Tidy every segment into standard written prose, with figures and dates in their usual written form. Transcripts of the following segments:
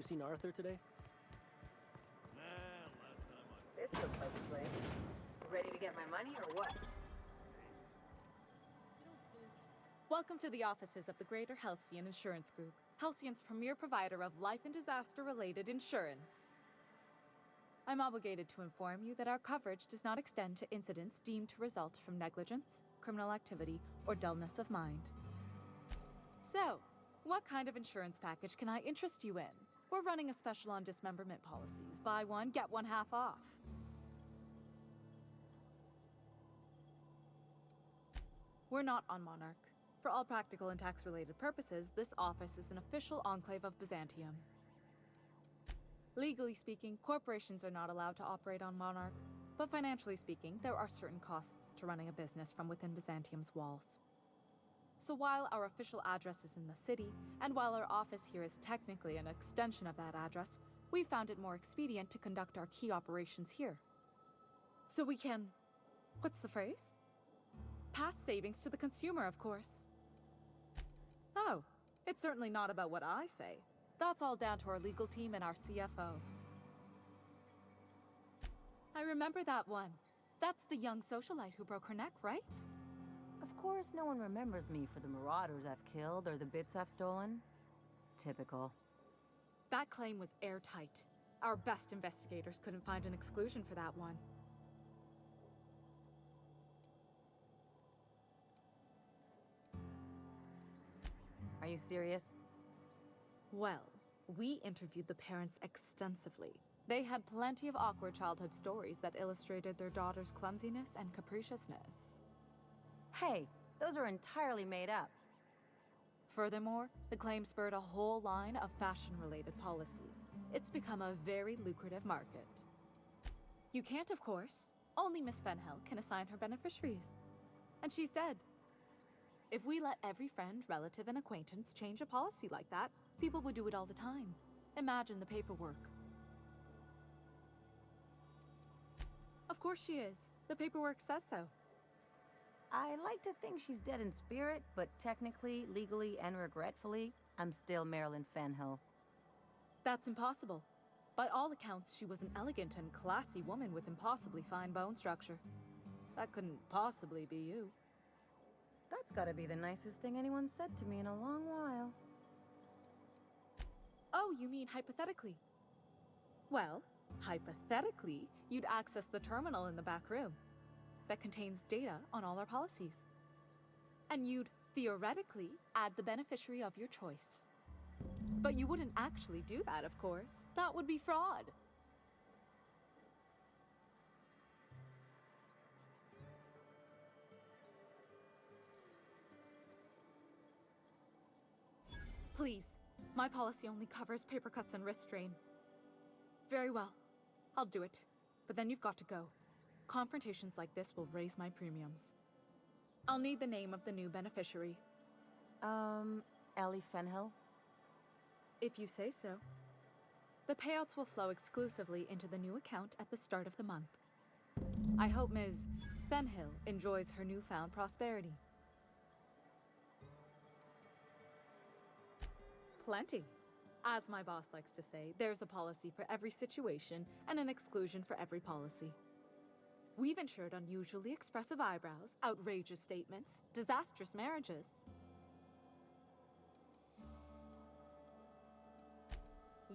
seen Arthur today? Nah, last time I This looks like a place. Ready to get my money or what? Welcome to the offices of the Greater Halcyon Insurance Group, Halcyon's premier provider of life and disaster-related insurance. I'm obligated to inform you that our coverage does not extend to incidents deemed to result from negligence, criminal activity, or dullness of mind. So, what kind of insurance package can I interest you in? We're running a special on dismemberment policies. Buy one, get one half off. We're not on Monarch. For all practical and tax-related purposes, this office is an official enclave of Byzantium. Legally speaking, corporations are not allowed to operate on Monarch, but financially speaking, there are certain costs to running a business from within Byzantium's walls. So while our official address is in the city, and while our office here is technically an extension of that address, we found it more expedient to conduct our key operations here. So we can... what's the phrase? Pass savings to the consumer, of course. Oh, it's certainly not about what I say. That's all down to our legal team and our CFO. I remember that one. That's the young socialite who broke her neck, right? Of course, no one remembers me for the marauders I've killed or the bits I've stolen. Typical. That claim was airtight. Our best investigators couldn't find an exclusion for that one. Are you serious? Well, we interviewed the parents extensively. They had plenty of awkward childhood stories that illustrated their daughter's clumsiness and capriciousness. Hey, those are entirely made up. Furthermore, the claim spurred a whole line of fashion-related policies. It's become a very lucrative market. You can't, of course. Only Miss Fenhill can assign her beneficiaries. And she's dead. If we let every friend, relative, and acquaintance change a policy like that, people would do it all the time. Imagine the paperwork. Of course she is. The paperwork says so. I like to think she's dead in spirit, but technically, legally, and regretfully, I'm still Marilyn Fenhill. That's impossible. By all accounts, she was an elegant and classy woman with impossibly fine bone structure. That couldn't possibly be you. That's gotta be the nicest thing anyone's said to me in a long while. Oh, you mean hypothetically? Well, hypothetically, you'd access the terminal in the back room that contains data on all our policies. And you'd, theoretically, add the beneficiary of your choice. But you wouldn't actually do that, of course. That would be fraud. Please, my policy only covers paper cuts and wrist strain. Very well, I'll do it. But then you've got to go. Confrontations like this will raise my premiums. I'll need the name of the new beneficiary. Ellie Fenhill? If you say so. The payouts will flow exclusively into the new account at the start of the month. I hope Ms. Fenhill enjoys her newfound prosperity. Plenty. As my boss likes to say, there's a policy for every situation and an exclusion for every policy. We've insured unusually expressive eyebrows, outrageous statements, disastrous marriages.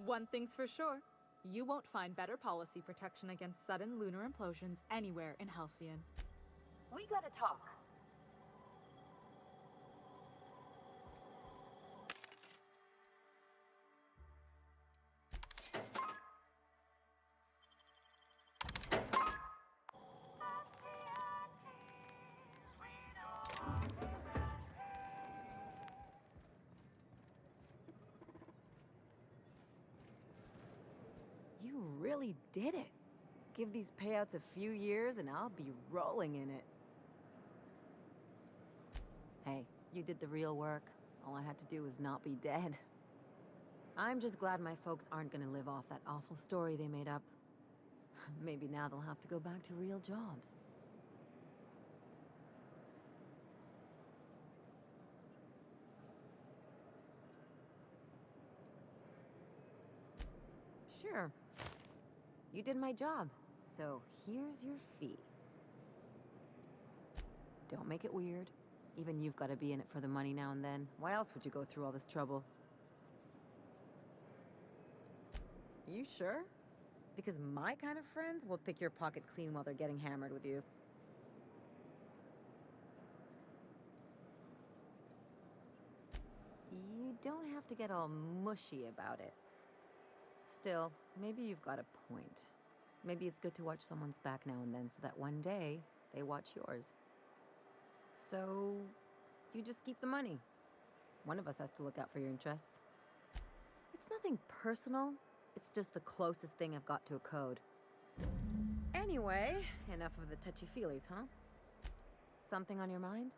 One thing's for sure, you won't find better policy protection against sudden lunar implosions anywhere in Halcyon. We gotta talk. You really did it. Give these payouts a few years and I'll be rolling in it. Hey, you did the real work. All I had to do was not be dead. I'm just glad my folks aren't gonna live off that awful story they made up. Maybe now they'll have to go back to real jobs. Sure. You did my job, so here's your fee. Don't make it weird. Even you've got to be in it for the money now and then. Why else would you go through all this trouble? You sure? Because my kind of friends will pick your pocket clean while they're getting hammered with you. You don't have to get all mushy about it. Still, maybe you've got a point. Maybe it's good to watch someone's back now and then so that one day they watch yours. So, you just keep the money. One of us has to look out for your interests. It's nothing personal. It's just the closest thing I've got to a code. Anyway, enough of the touchy-feelies, huh? Something on your mind?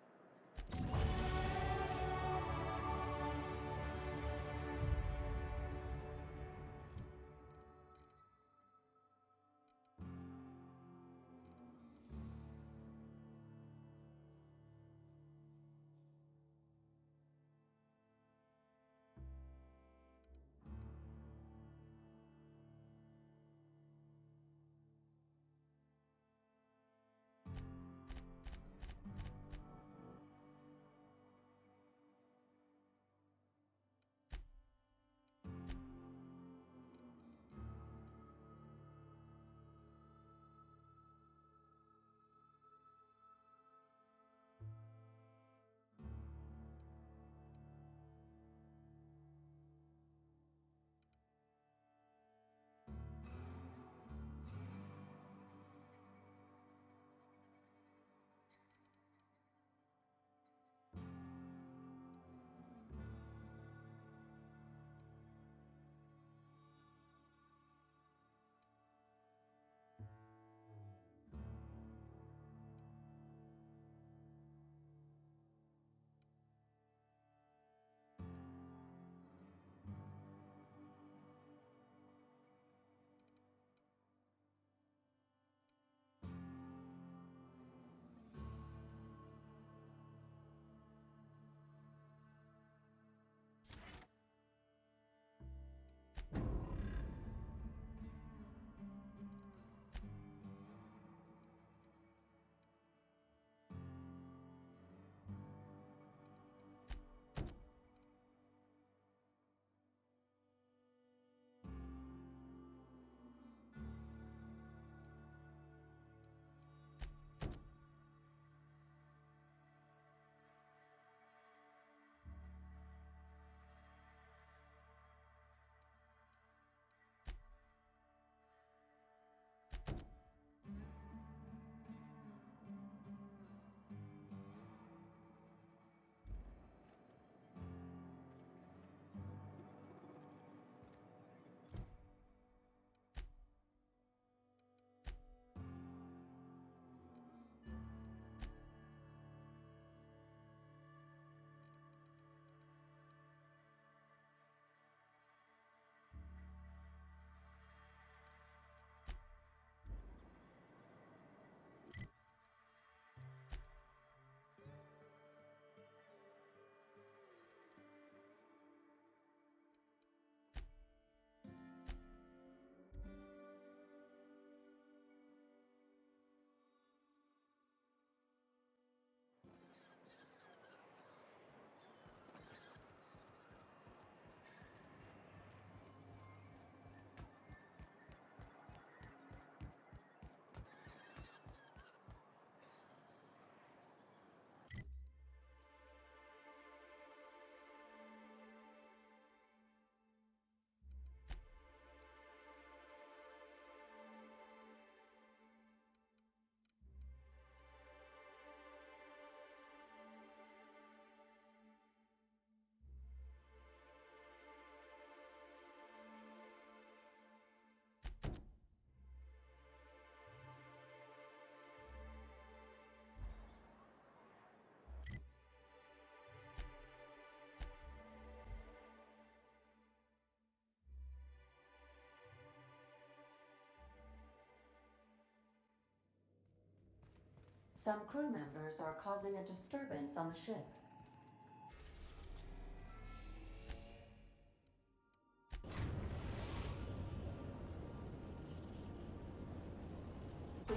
Some crew members are causing a disturbance on the ship.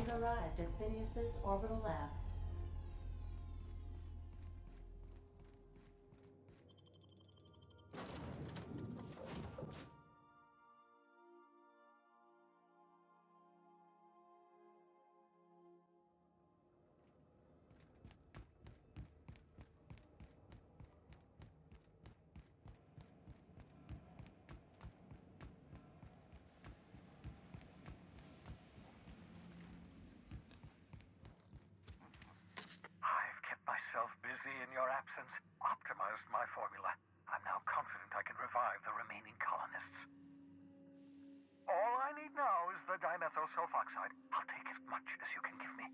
You've arrived at Phineas's orbital lab. I've kept myself busy in your absence, optimized my formula. I'm now confident I can revive the remaining colonists. All I need now is the dimethyl sulfoxide. I'll take as much as you can give me.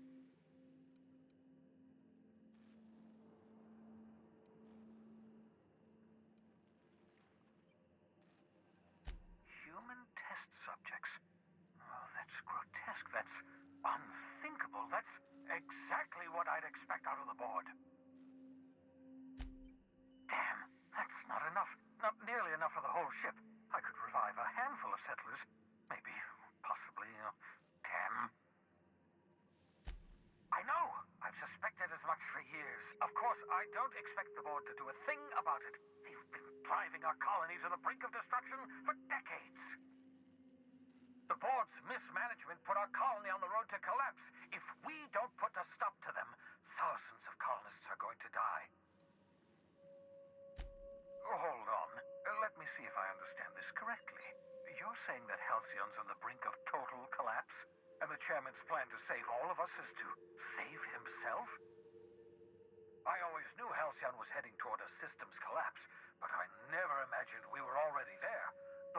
Human test subjects. Oh, that's grotesque. That's unthinkable. That's exactly what I'd expect out of the board. Damn, that's not enough. Not nearly enough for the whole ship. I could revive a handful of settlers. Maybe, possibly, damn. I know. I've suspected as much for years. Of course, I don't expect the board to do a thing about it. They've been driving our colony to the brink of destruction for decades. The board's mismanagement put our colony on the road to collapse. If we don't put a stop to them, thousands of colonists are going to die. Hold on. Let me see if I understand this correctly. You're saying that Halcyon's on the brink of total collapse, and the chairman's plan to save all of us is to save himself? I always knew Halcyon was heading toward a systems collapse, but I never imagined we were already there.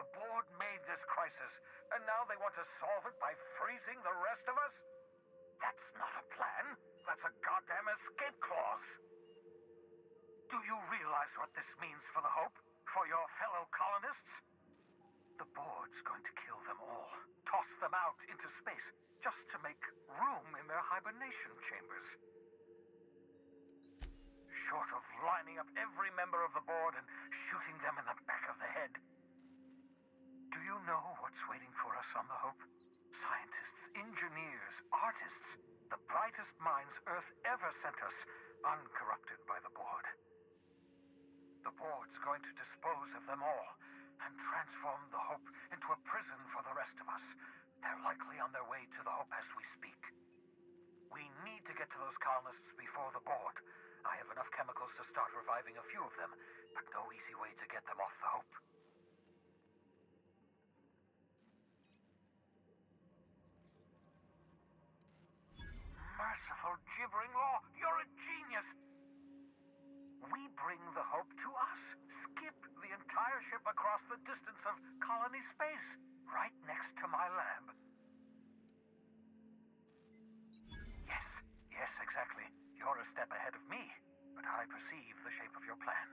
The board made this crisis, and now they want to solve it by freezing the rest of us? That's not a plan. That's a goddamn escape clause. Do you realize what this means for the Hope? For your fellow colonists? The board's going to kill them all. Toss them out into space, just to make room in their hibernation chambers. Short of lining up every member of the board and shooting them in the back of the head. Do you know what's waiting for us on the Hope? Scientists, engineers, artists, the brightest minds Earth ever sent us, uncorrupted by the board. The board's going to dispose of them all and transform the Hope into a prison for the rest of us. They're likely on their way to the Hope as we speak. We need to get to those colonists before the board. I have enough chemicals to start reviving a few of them, but no easy way to get them off the Hope. Merciful gibbering law, you're a genius! We bring the Hope to us. Skip the entire ship across the distance of colony space, right next to my lab. Yes, exactly. You're a step ahead of me, but I perceive the shape of your plan.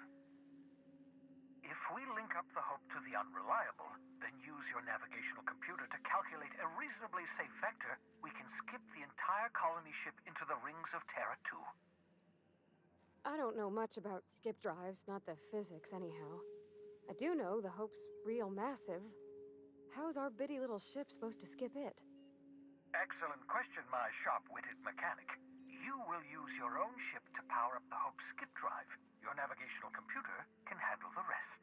If we link up the Hope to the Unreliable, then use your navigational computer to calculate a reasonably safe vector, we can skip the entire colony ship into the rings of Terra 2. I don't know much about skip drives, not the physics anyhow. I do know the Hope's real massive. How's our bitty little ship supposed to skip it? Excellent question, my sharp-witted mechanic. You will use your own ship to power up the Hope's skip drive. Your navigational computer can handle the rest.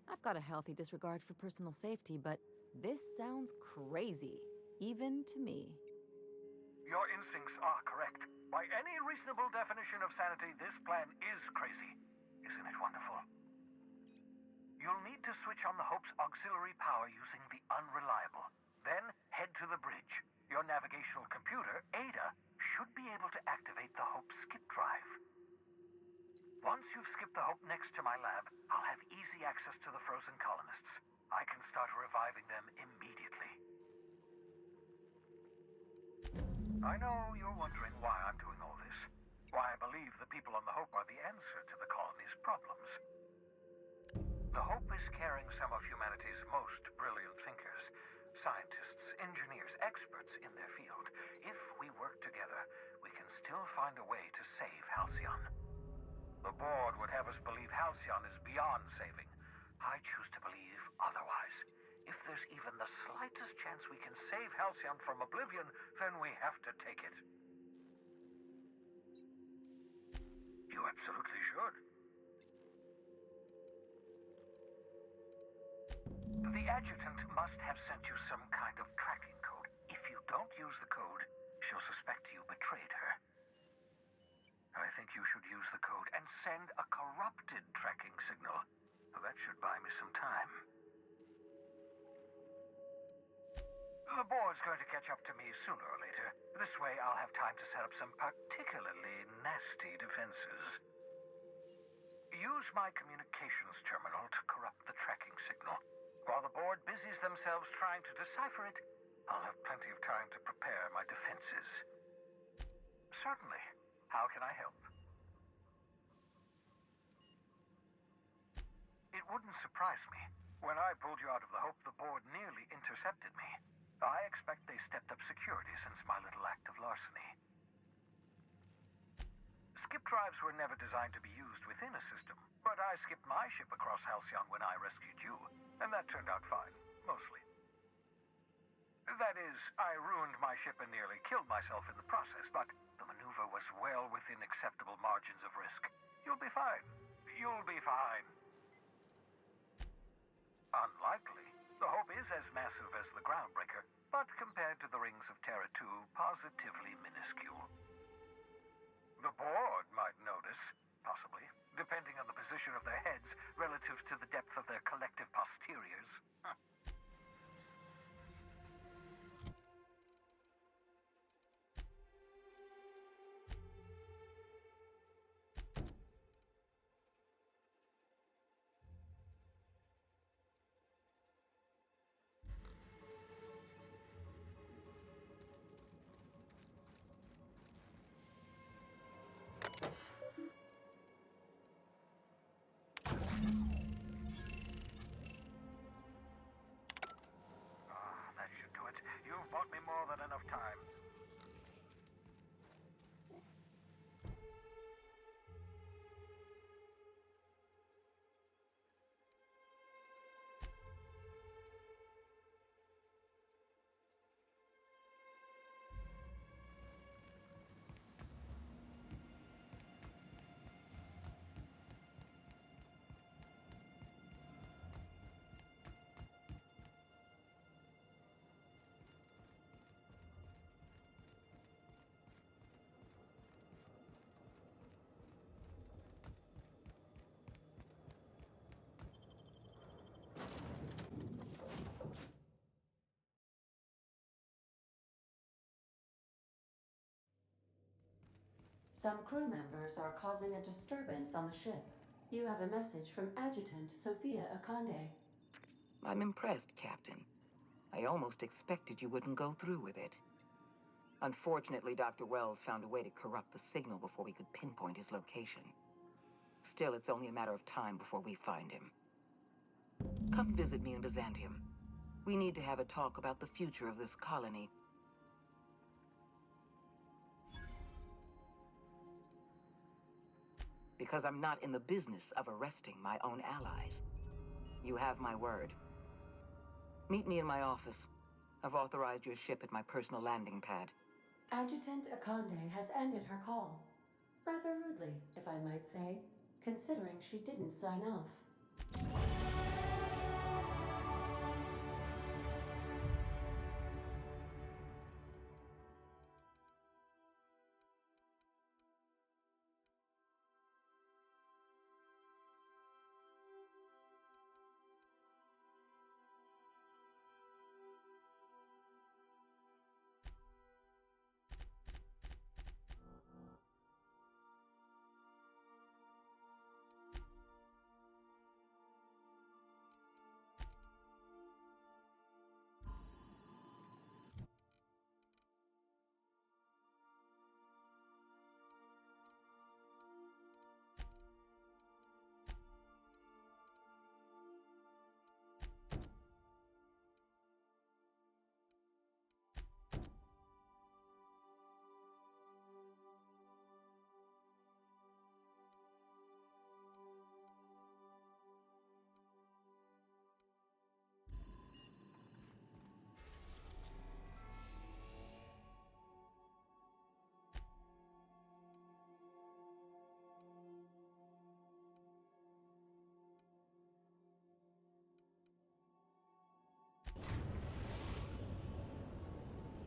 I've got a healthy disregard for personal safety, but this sounds crazy, even to me. Your instincts are correct. By any reasonable definition of sanity, this plan is crazy. Isn't it wonderful? You'll need to switch on the Hope's auxiliary power using the Unreliable. Then head to the bridge. Your navigational computer, Ada, should be able to activate the Hope's skip drive. Once you've skipped the Hope next to my lab, I'll have easy access to the frozen colonists. I can start reviving them immediately. I know you're wondering why I'm doing all this. Why I believe the people on the Hope are the answer to the colony's problems. The Hope is carrying some of humanity's most brilliant thinkers. Scientists, engineers, experts in their field. If we work together, we can still find a way to save Halcyon. The board would have us believe Halcyon is beyond saving. I choose to believe otherwise. If there's even the slightest chance we can save Halcyon from oblivion, then we have to take it. You absolutely should. The adjutant must have sent you some kind of tracking code. If you don't use the code, she'll suspect you betrayed her. I think you should use the code and send a corrupted tracking signal. That should buy me some time. The board's going to catch up to me sooner or later. This way I'll have time to set up some particularly nasty defenses. Use my communications terminal to corrupt the tracking signal. While the board busies themselves trying to decipher it, I'll have plenty of time to prepare my defenses. Certainly. How can I help? It wouldn't surprise me. When I pulled you out of the Hope, the board nearly intercepted me. I expect they stepped up security since my little act of larceny. Skip drives were never designed to be used within a system, but I skipped my ship across Halcyon when I rescued you, and that turned out fine, mostly. That is, I ruined my ship and nearly killed myself in the process, but the maneuver was well within acceptable margins of risk. You'll be fine. You'll be fine. Unlikely. The Hope is as massive as the Groundbreaker, but compared to the rings of Terra 2, positively minuscule. The board might notice, possibly, depending on the position of their heads relative to the depth of their collective posteriors. That should do it. You've bought me more than enough time. Some crew members are causing a disturbance on the ship. You have a message from Adjutant Sophia Akande. I'm impressed, Captain. I almost expected you wouldn't go through with it. Unfortunately, Dr. Wells found a way to corrupt the signal before we could pinpoint his location. Still, it's only a matter of time before we find him. Come visit me in Byzantium. We need to have a talk about the future of this colony. Because I'm not in the business of arresting my own allies. You have my word. Meet me in my office. I've authorized your ship at my personal landing pad. Adjutant Akande has ended her call. Rather rudely, if I might say, considering she didn't sign off.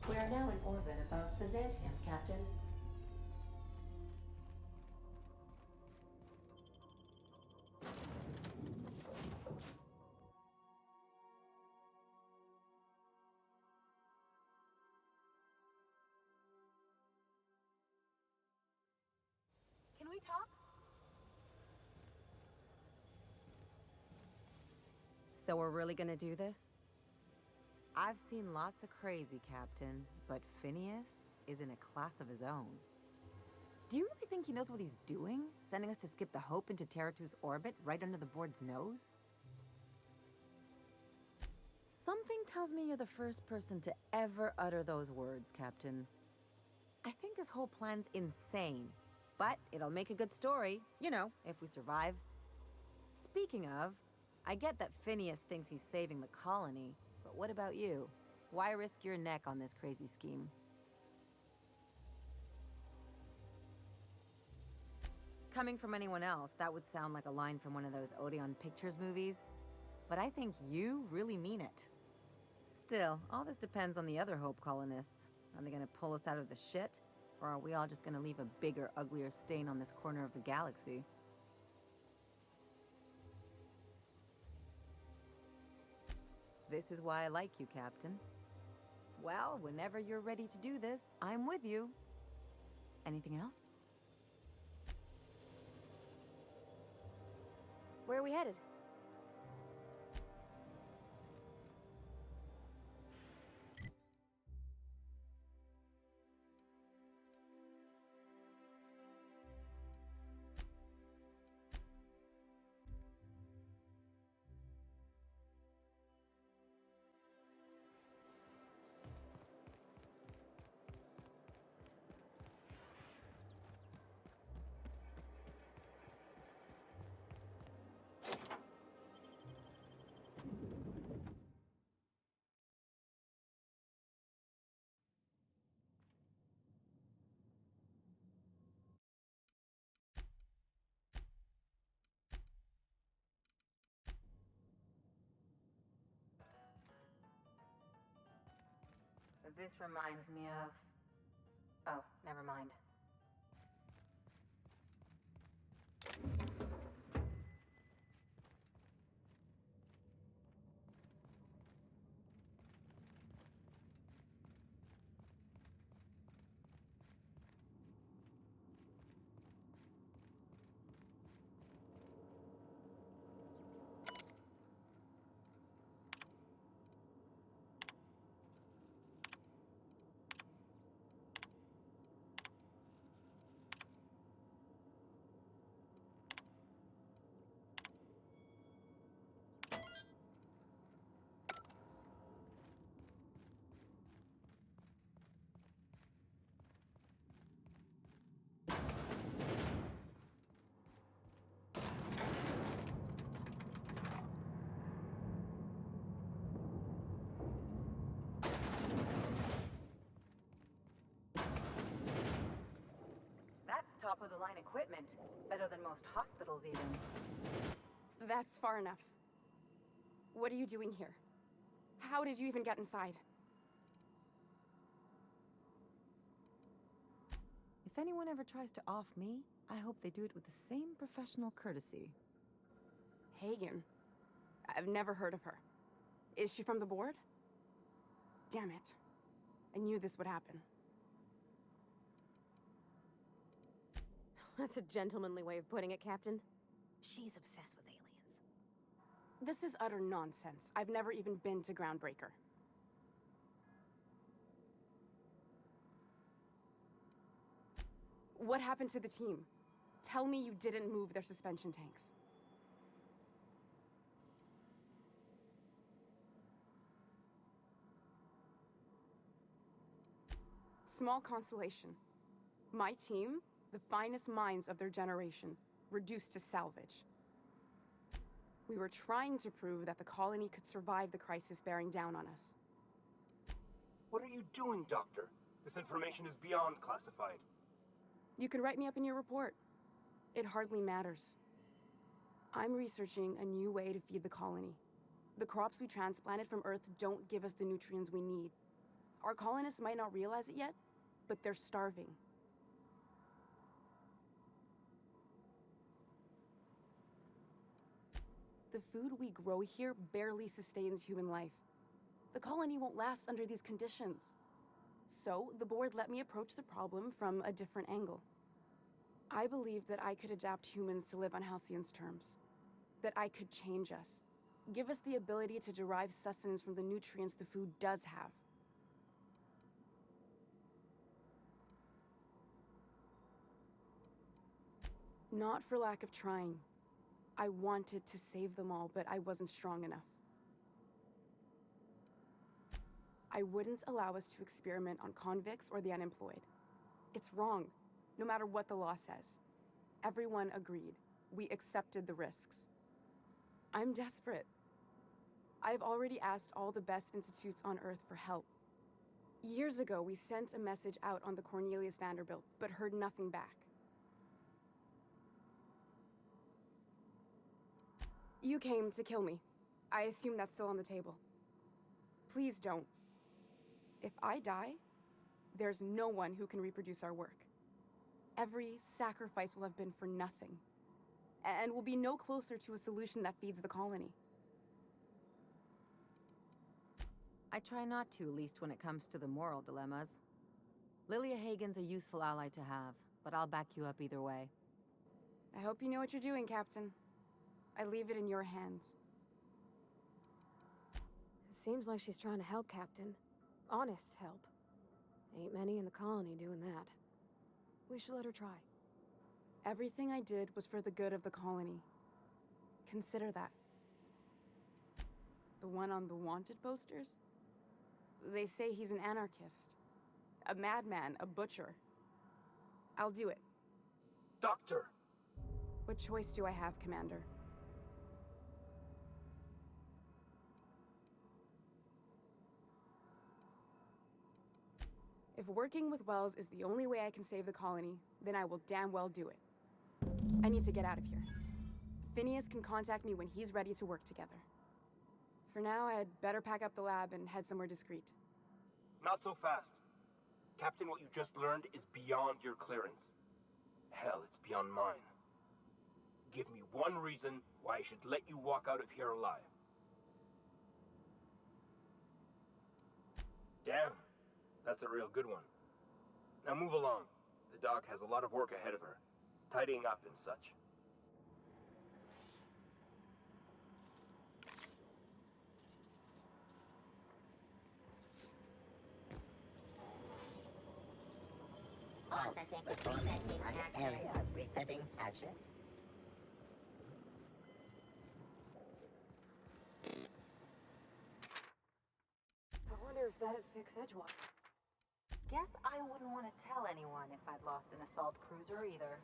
We are now in orbit above Byzantium, Captain. Can we talk? So we're really gonna do this? I've seen lots of crazy, Captain, but Phineas is in a class of his own. Do you really think he knows what he's doing? Sending us to skip the Hope into Terra-2's orbit right under the board's nose? Something tells me you're the first person to ever utter those words, Captain. I think this whole plan's insane, but it'll make a good story, you know, if we survive. Speaking of, I get that Phineas thinks he's saving the colony, but what about you? Why risk your neck on this crazy scheme? Coming from anyone else, that would sound like a line from one of those Odeon Pictures movies, but I think you really mean it. Still, all this depends on the other Hope colonists. Are they gonna pull us out of the shit? Or are we all just gonna leave a bigger, uglier stain on this corner of the galaxy? This is why I like you, Captain. Well, whenever you're ready to do this, I'm with you. Anything else? Where are we headed? This reminds me of... Oh, never mind. Top-of-the-line equipment. Better than most hospitals, even. That's far enough. What are you doing here? How did you even get inside? If anyone ever tries to off me, I hope they do it with the same professional courtesy. Hagen? I've never heard of her. Is she from the board? Damn it. I knew this would happen. That's a gentlemanly way of putting it, Captain. She's obsessed with aliens. This is utter nonsense. I've never even been to Groundbreaker. What happened to the team? Tell me you didn't move their suspension tanks. Small consolation. My team, the finest minds of their generation, reduced to salvage. We were trying to prove that the colony could survive the crisis bearing down on us. What are you doing, Doctor? This information is beyond classified. You can write me up in your report. It hardly matters. I'm researching a new way to feed the colony. The crops we transplanted from Earth don't give us the nutrients we need. Our colonists might not realize it yet, but they're starving. The food we grow here barely sustains human life. The colony won't last under these conditions. So, the board let me approach the problem from a different angle. I believed that I could adapt humans to live on Halcyon's terms. That I could change us. Give us the ability to derive sustenance from the nutrients the food does have. Not for lack of trying. I wanted to save them all, but I wasn't strong enough. I wouldn't allow us to experiment on convicts or the unemployed. It's wrong, no matter what the law says. Everyone agreed. We accepted the risks. I'm desperate. I've already asked all the best institutes on Earth for help. Years ago, we sent a message out on the Cornelius Vanderbilt, but heard nothing back. You came to kill me. I assume that's still on the table. Please don't. If I die, there's no one who can reproduce our work. Every sacrifice will have been for nothing. And we'll be no closer to a solution that feeds the colony. I try not to, least when it comes to the moral dilemmas. Lilia Hagen's a useful ally to have, but I'll back you up either way. I hope you know what you're doing, Captain. I leave it in your hands. It seems like she's trying to help, Captain. Honest help. Ain't many in the colony doing that. We should let her try. Everything I did was for the good of the colony. Consider that. The one on the wanted posters? They say he's an anarchist. A madman, a butcher. I'll do it. Doctor! What choice do I have, Commander? If working with Wells is the only way I can save the colony, then I will damn well do it. I need to get out of here. Phineas can contact me when he's ready to work together. For now, I'd better pack up the lab and head somewhere discreet. Not so fast. Captain, what you just learned is beyond your clearance. Hell, it's beyond mine. Give me one reason why I should let you walk out of here alive. Damn, that's a real good one. Now move along. The doc has a lot of work ahead of her, tidying up and such. Processing resetting areas resetting action. I wonder if that'd fix Edgewater. Guess I wouldn't want to tell anyone if I'd lost an assault cruiser either.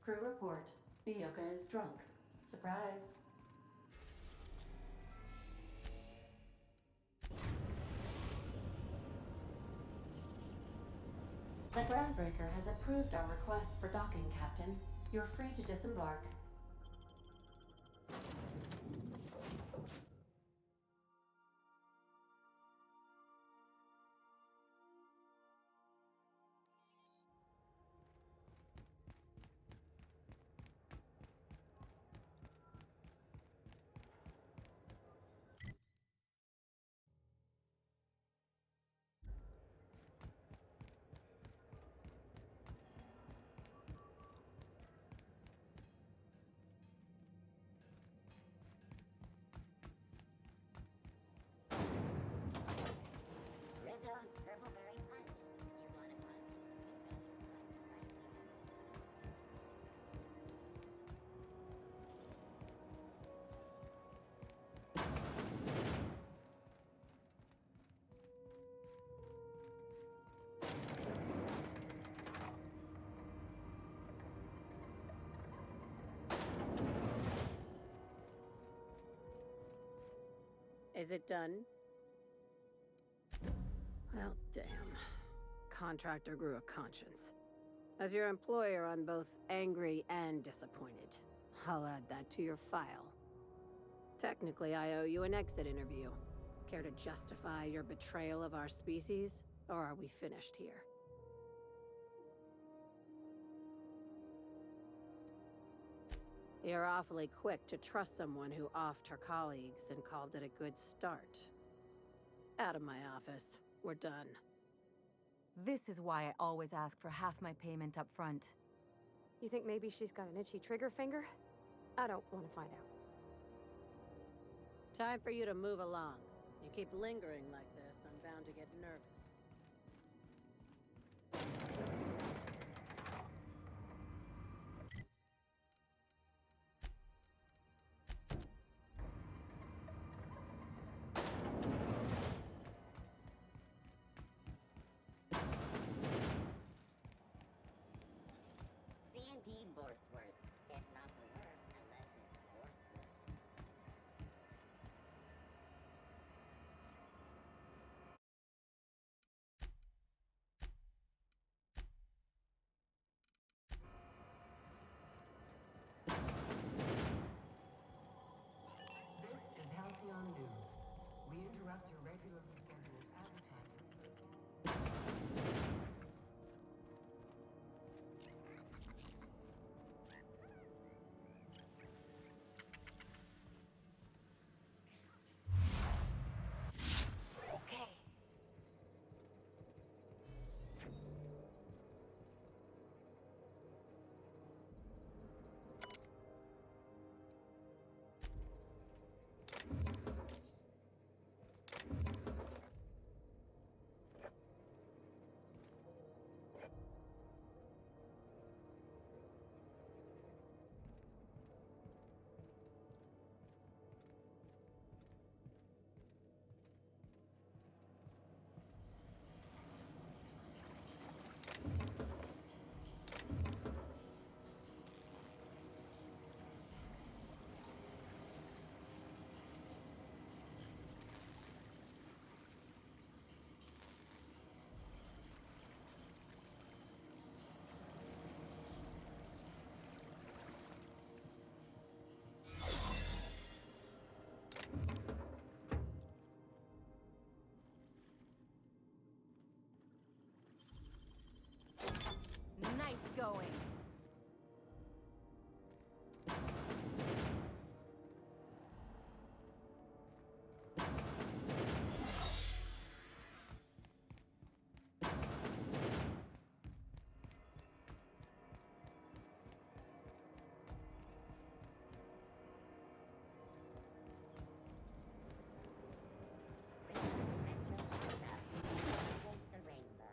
Crew report. Nyoka is drunk. Surprise. The Groundbreaker has approved our request for docking, Captain. You're free to disembark. Is it done? Well, damn. Contractor grew a conscience. As your employer, I'm both angry and disappointed. I'll add that to your file. Technically, I owe you an exit interview. Care to justify your betrayal of our species, or are we finished here? You're awfully quick to trust someone who offed her colleagues and called it a good start. Out of my office. We're done. This is why I always ask for half my payment up front. You think maybe she's got an itchy trigger finger? I don't want to find out. Time for you to move along. You keep lingering like this, I'm bound to get nervous. C&P Borstwurst. It's not the worst unless it's Borstwurst. This is Halcyon News. We interrupt your regularly scheduled advertisement. Okay. Nice going. Against the rainbow.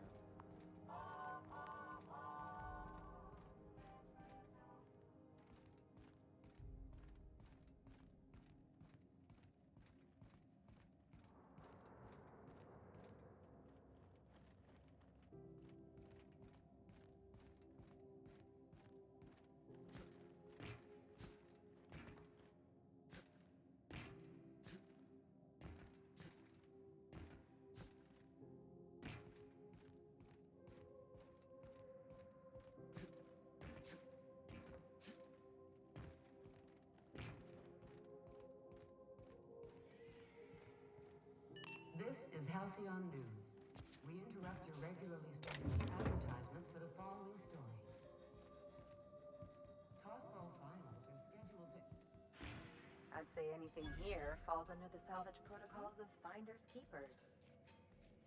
This is Halcyon News. We interrupt your regularly scheduled advertisement for the following story. Tossball finals are scheduled to... I'd say anything here falls under the salvage protocols of finders keepers.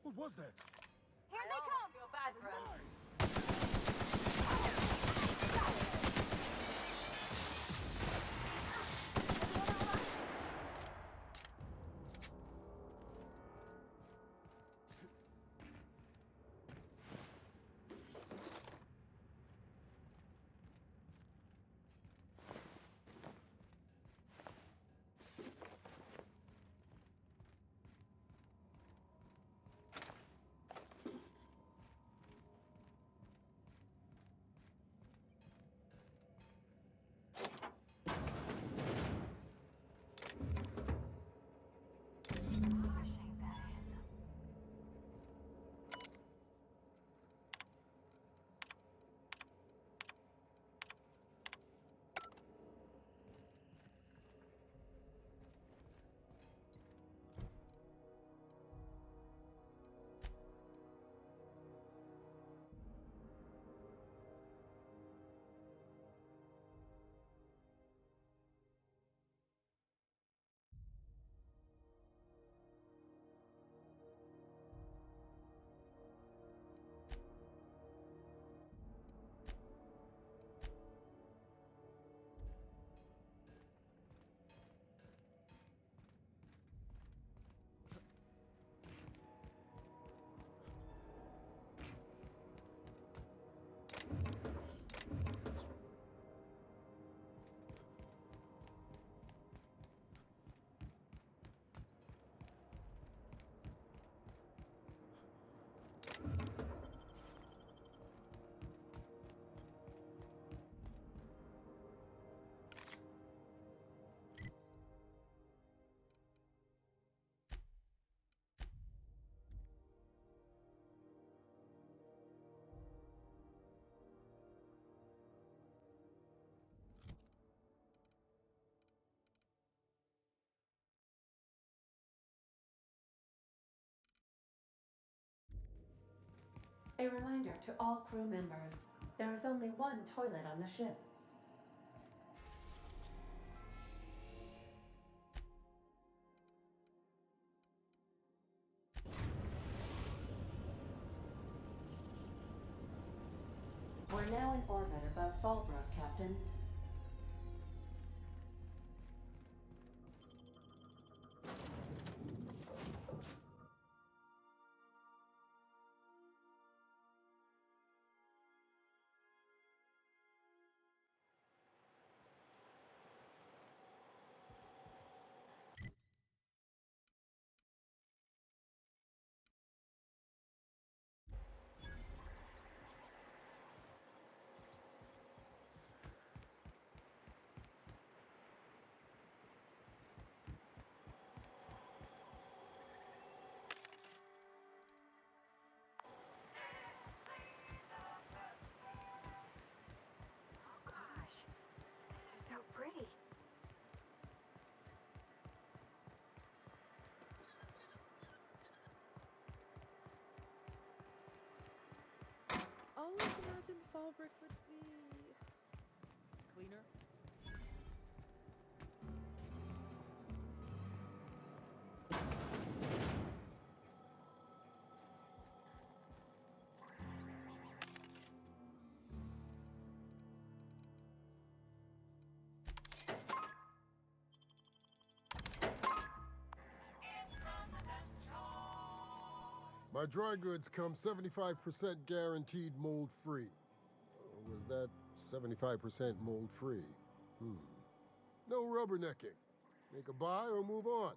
What was that? Here they come! Feel bad for him. A reminder to all crew members, there is only one toilet on the ship. We're now in orbit above Fallbrook, Captain. Always imagined Fallbrook would be cleaner. My dry goods come 75% guaranteed mold-free. Or was that 75% mold-free? No rubbernecking. Make a buy or move on.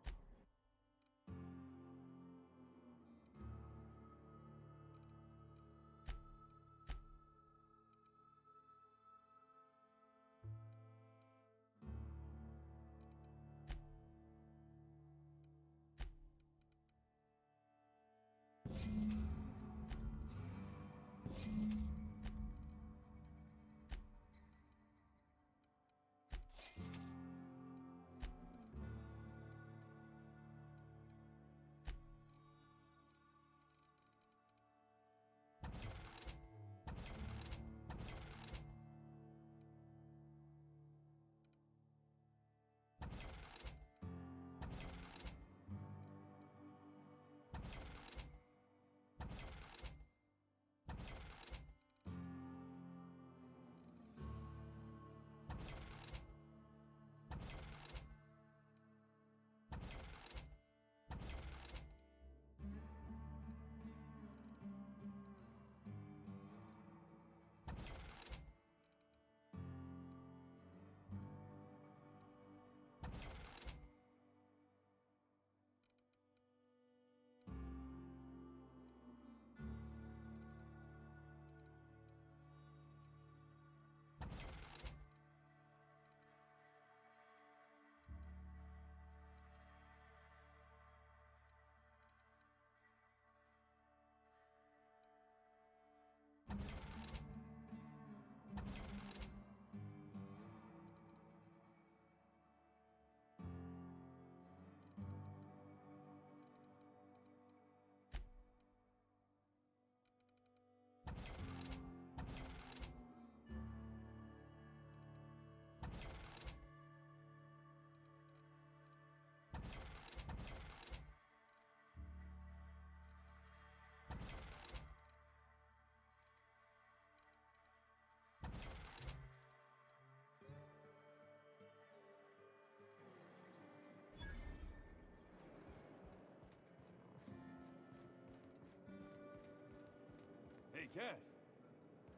Hey, Cass.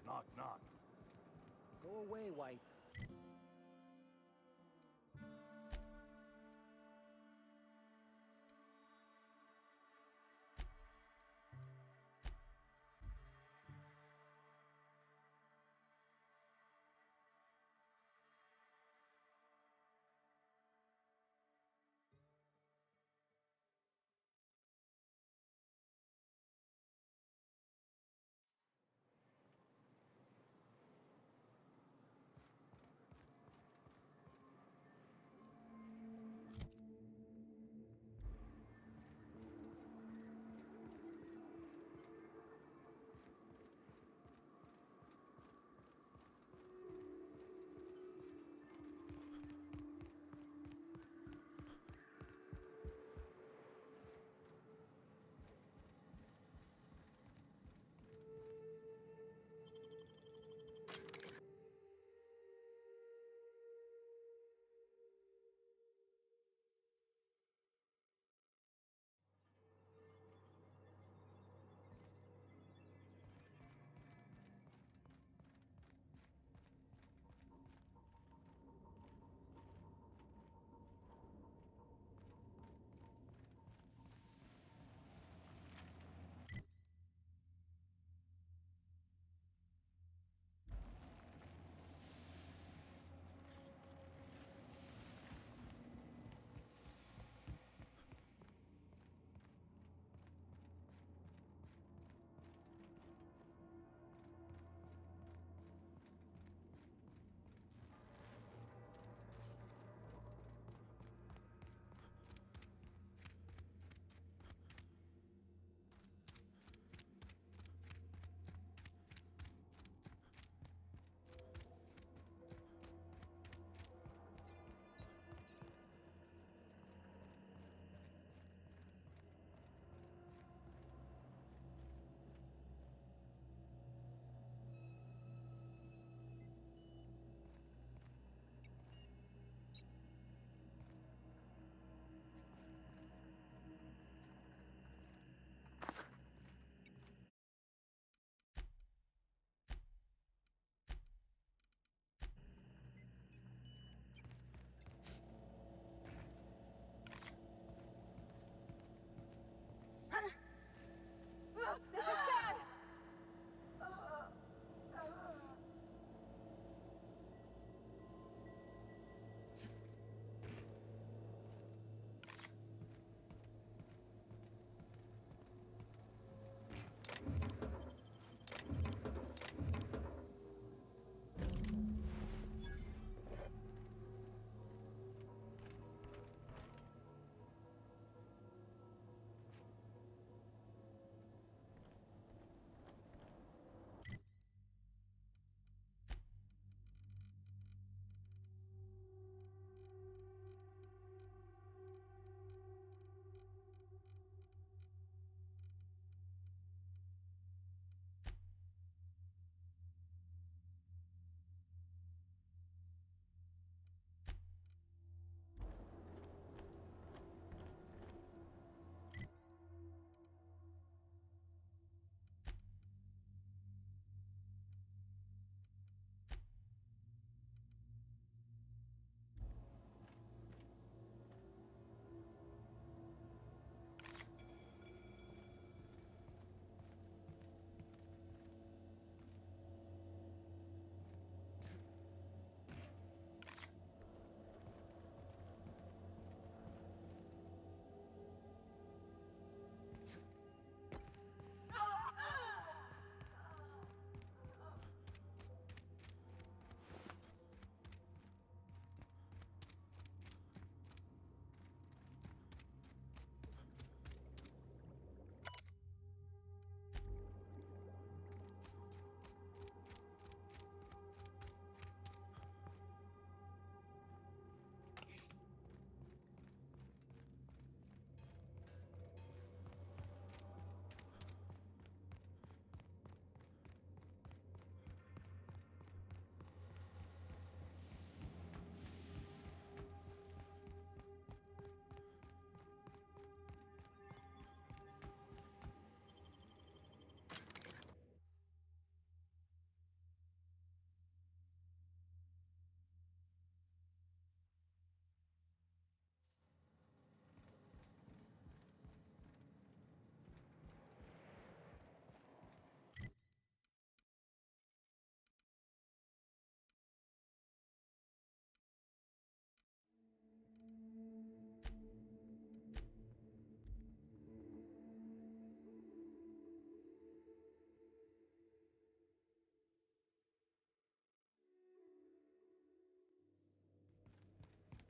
Knock, knock. Go away, White.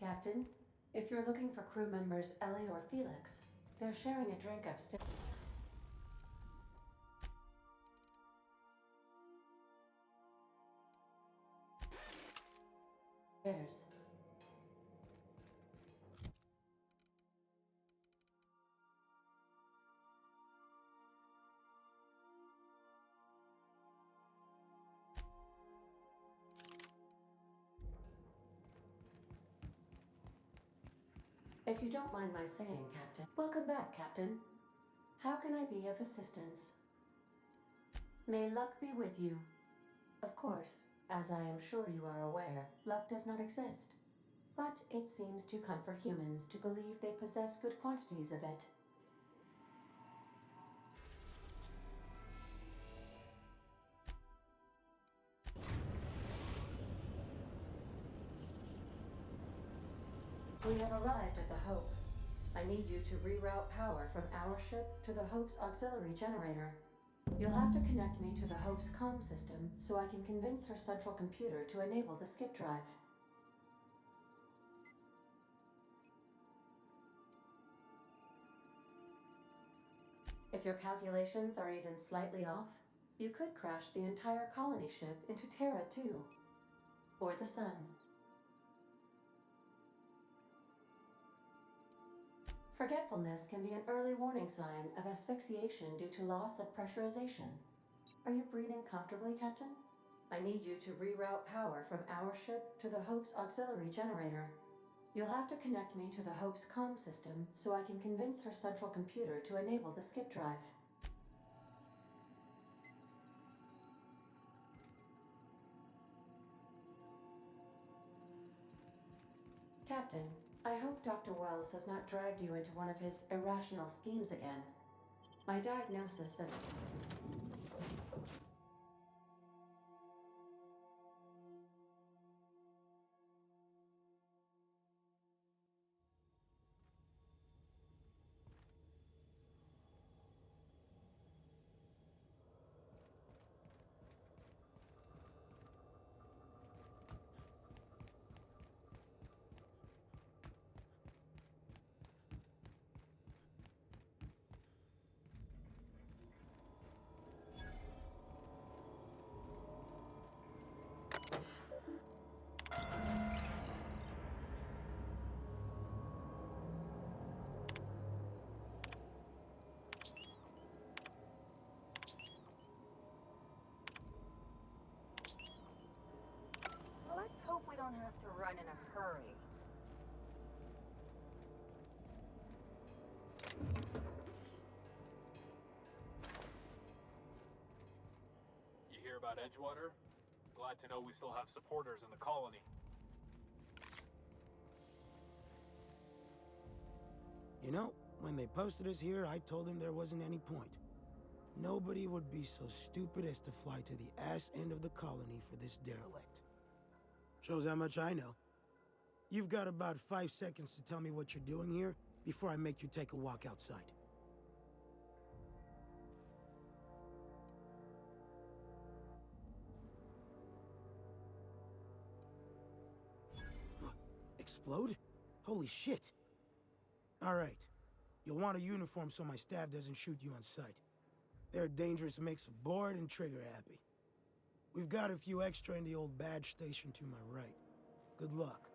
Captain. If you're looking for crew members Ellie or Felix, they're sharing a drink upstairs. If you don't mind my saying, Captain. Welcome back, Captain. How can I be of assistance? May luck be with you. Of course, as I am sure you are aware, luck does not exist. But it seems to comfort humans to believe they possess good quantities of it. We have arrived at the Hope. I need you to reroute power from our ship to the Hope's auxiliary generator. You'll have to connect me to the Hope's comm system so I can convince her central computer to enable the skip drive. If your calculations are even slightly off, you could crash the entire colony ship into Terra too. Or the Sun. Forgetfulness can be an early warning sign of asphyxiation due to loss of pressurization. Are you breathing comfortably, Captain? I need you to reroute power from our ship to the Hope's auxiliary generator. You'll have to connect me to the Hope's comm system so I can convince her central computer to enable the skip drive. Captain, I hope Dr. Wells has not dragged you into one of his irrational schemes again. My diagnosis of... Let's hope we don't have to run in a hurry. You hear about Edgewater? Glad to know we still have supporters in the colony. You know, when they posted us here, I told them there wasn't any point. Nobody would be so stupid as to fly to the ass end of the colony for this derelict. Shows how much I know. You've got about 5 seconds to tell me what you're doing here before I make you take a walk outside. Explode? Holy shit. Alright. You'll want a uniform so my staff doesn't shoot you on sight. They're a dangerous mix of bored and trigger-happy. We've got a few extra in the old badge station to my right. Good luck.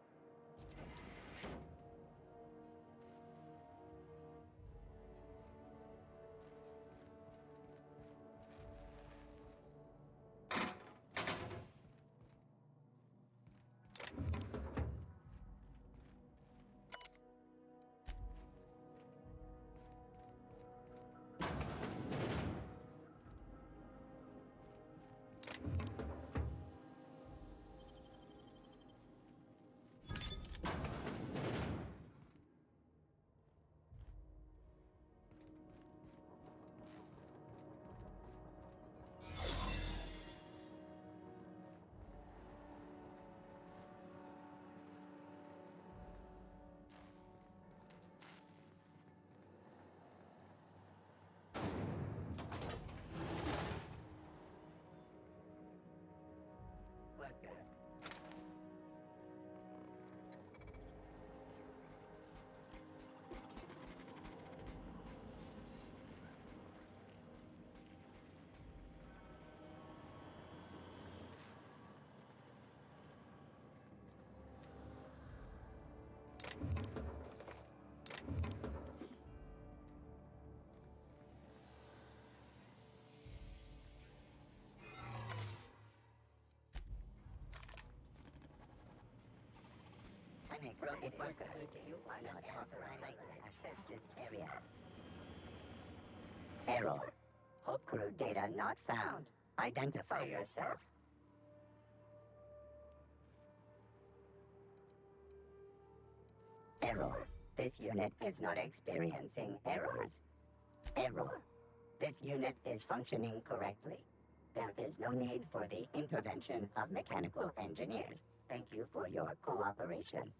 mechanics it was to you are not authorized to access this area. Error. Hope crew data not found. Identify yourself. Error. This unit is not experiencing errors. Error. This unit is functioning correctly. There is no need for the intervention of mechanical engineers. Thank you for your cooperation.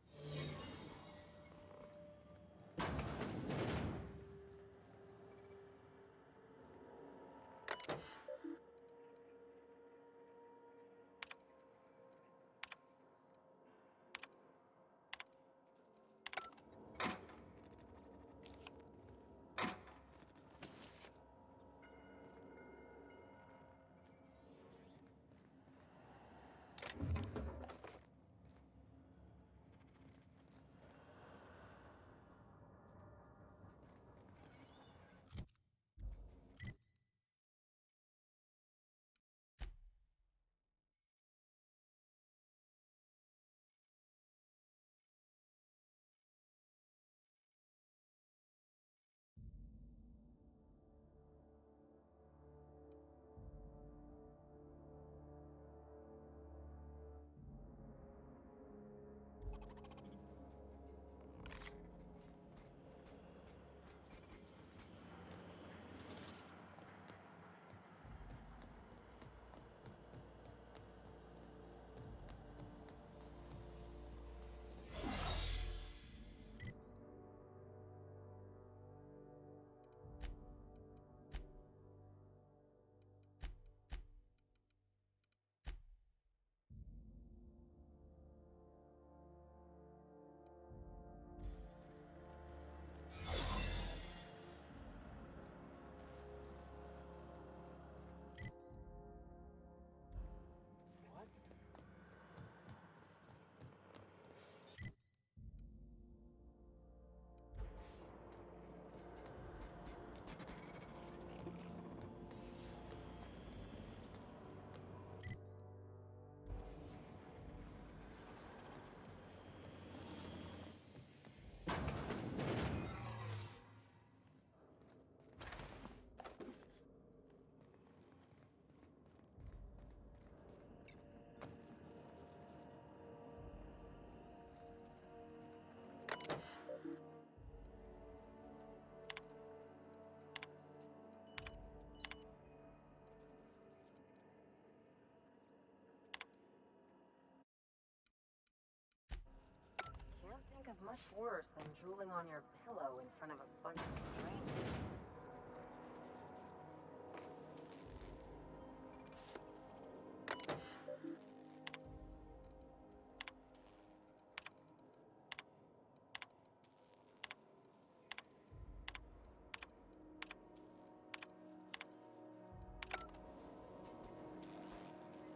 Can't think of much worse than drooling on your pillow in front of a bunch of strangers.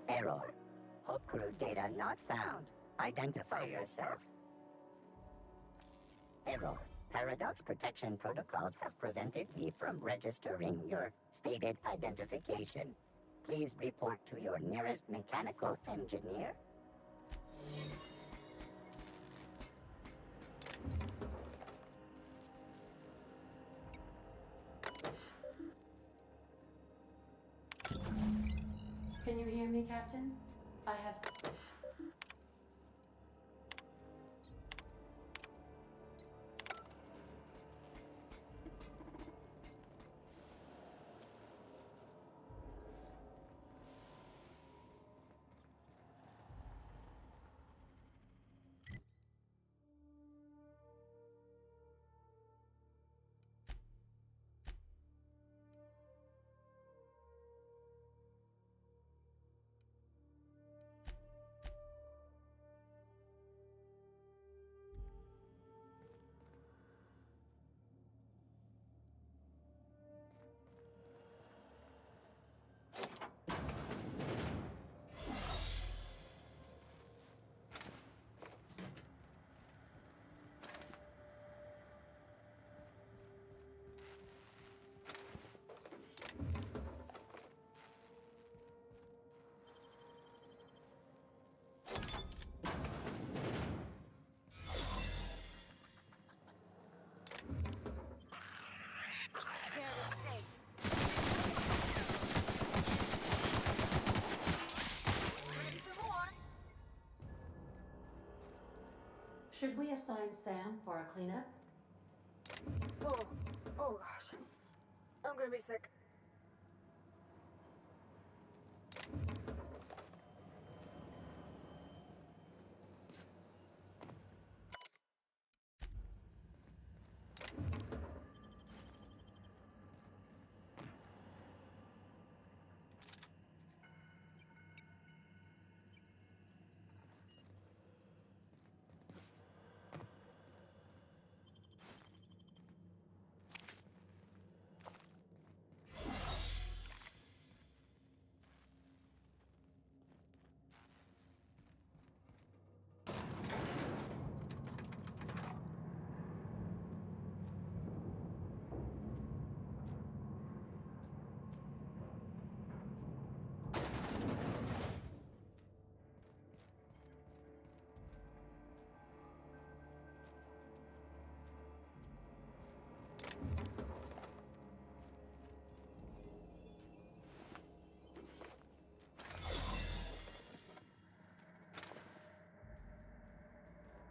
Error. Hope crew data not found. Identify yourself. Error. Paradox protection protocols have prevented me from registering your stated identification. Please report to your nearest mechanical engineer. Can you hear me, Captain? I have... Should we assign Sam for a cleanup? Oh gosh. I'm gonna be sick.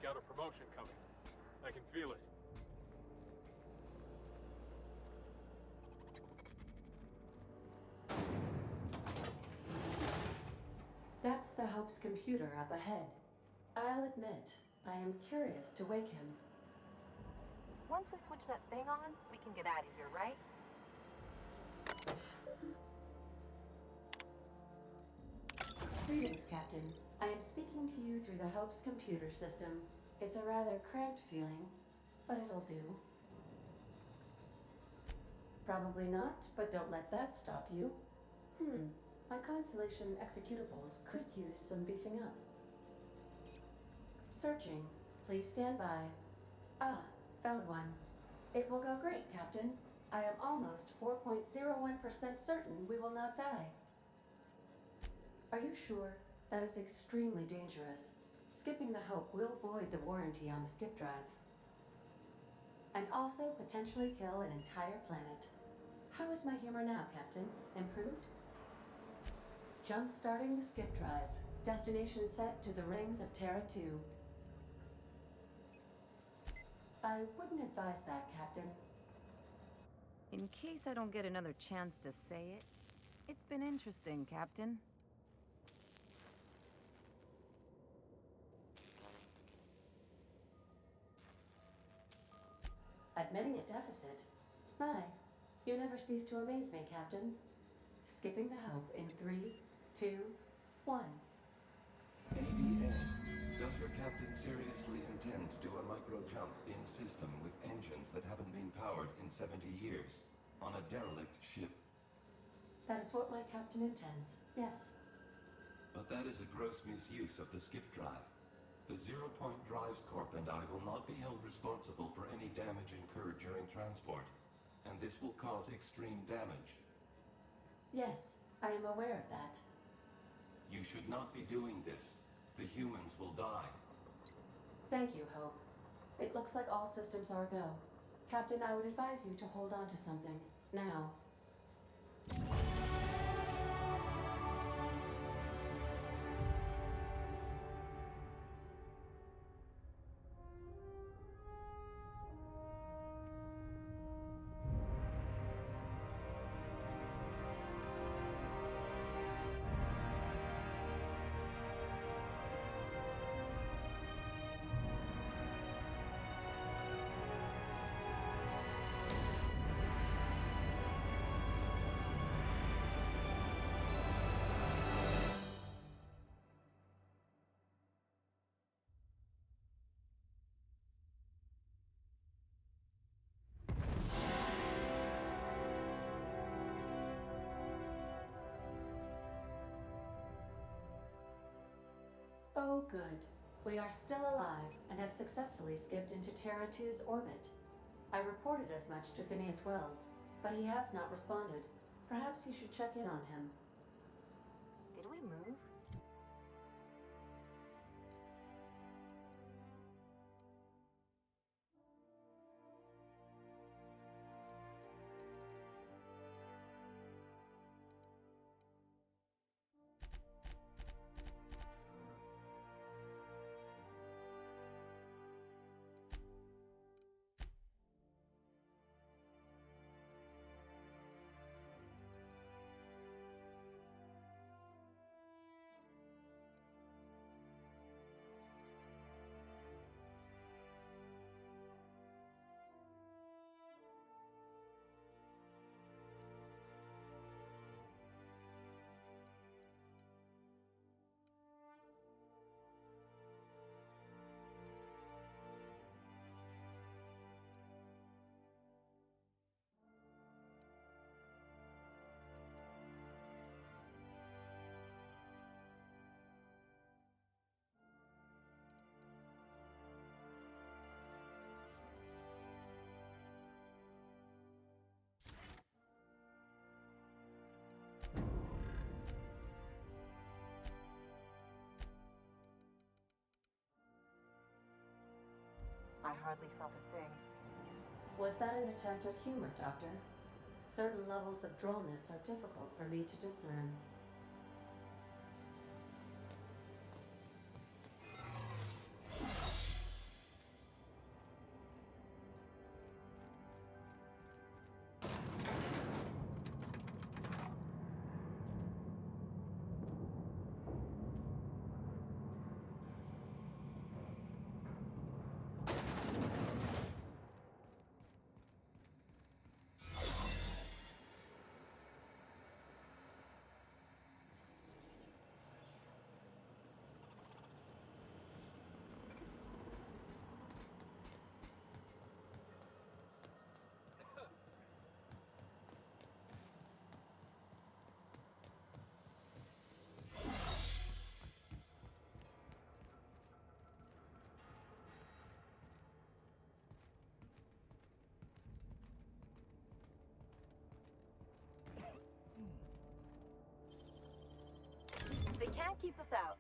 Got a promotion coming. I can feel it. That's the Hope's computer up ahead. I'll admit, I am curious to wake him. Once we switch that thing on, we can get out of here, right? Greetings, Captain. I am speaking to you through the Hope's computer system. It's a rather cramped feeling, but it'll do. Probably not, but don't let that stop you. My Constellation executables could use some beefing up. Searching. Please stand by. Ah, found one. It will go great, Captain. I am almost 4.01% certain we will not die. Are you sure? That is extremely dangerous. Skipping the Hope will void the warranty on the skip drive. And also potentially kill an entire planet. How is my humor now, Captain? Improved? Jump-starting the skip drive. Destination set to the rings of Terra 2. I wouldn't advise that, Captain. In case I don't get another chance to say it, it's been interesting, Captain. Admitting a deficit? My, you never cease to amaze me, Captain. Skipping the Hope in 3, 2, 1. ADA, does your captain seriously intend to do a micro-jump in system with engines that haven't been powered in 70 years on a derelict ship? That is what my captain intends, yes. But that is a gross misuse of the skip drive. The Zero Point Drives Corp and I will not be held responsible for any damage incurred during transport, and this will cause extreme damage. Yes, I am aware of that. You should not be doing this. The humans will die. Thank you, Hope. It looks like all systems are go. Captain, I would advise you to hold on to something. Now. Oh, good. We are still alive and have successfully skipped into Terra 2's orbit. I reported as much to Phineas Wells, but he has not responded. Perhaps you should check in on him. Did we move? hardly felt a thing. Was that an attempt at humor, Doctor? Certain levels of drollness are difficult for me to discern. They can't keep us out.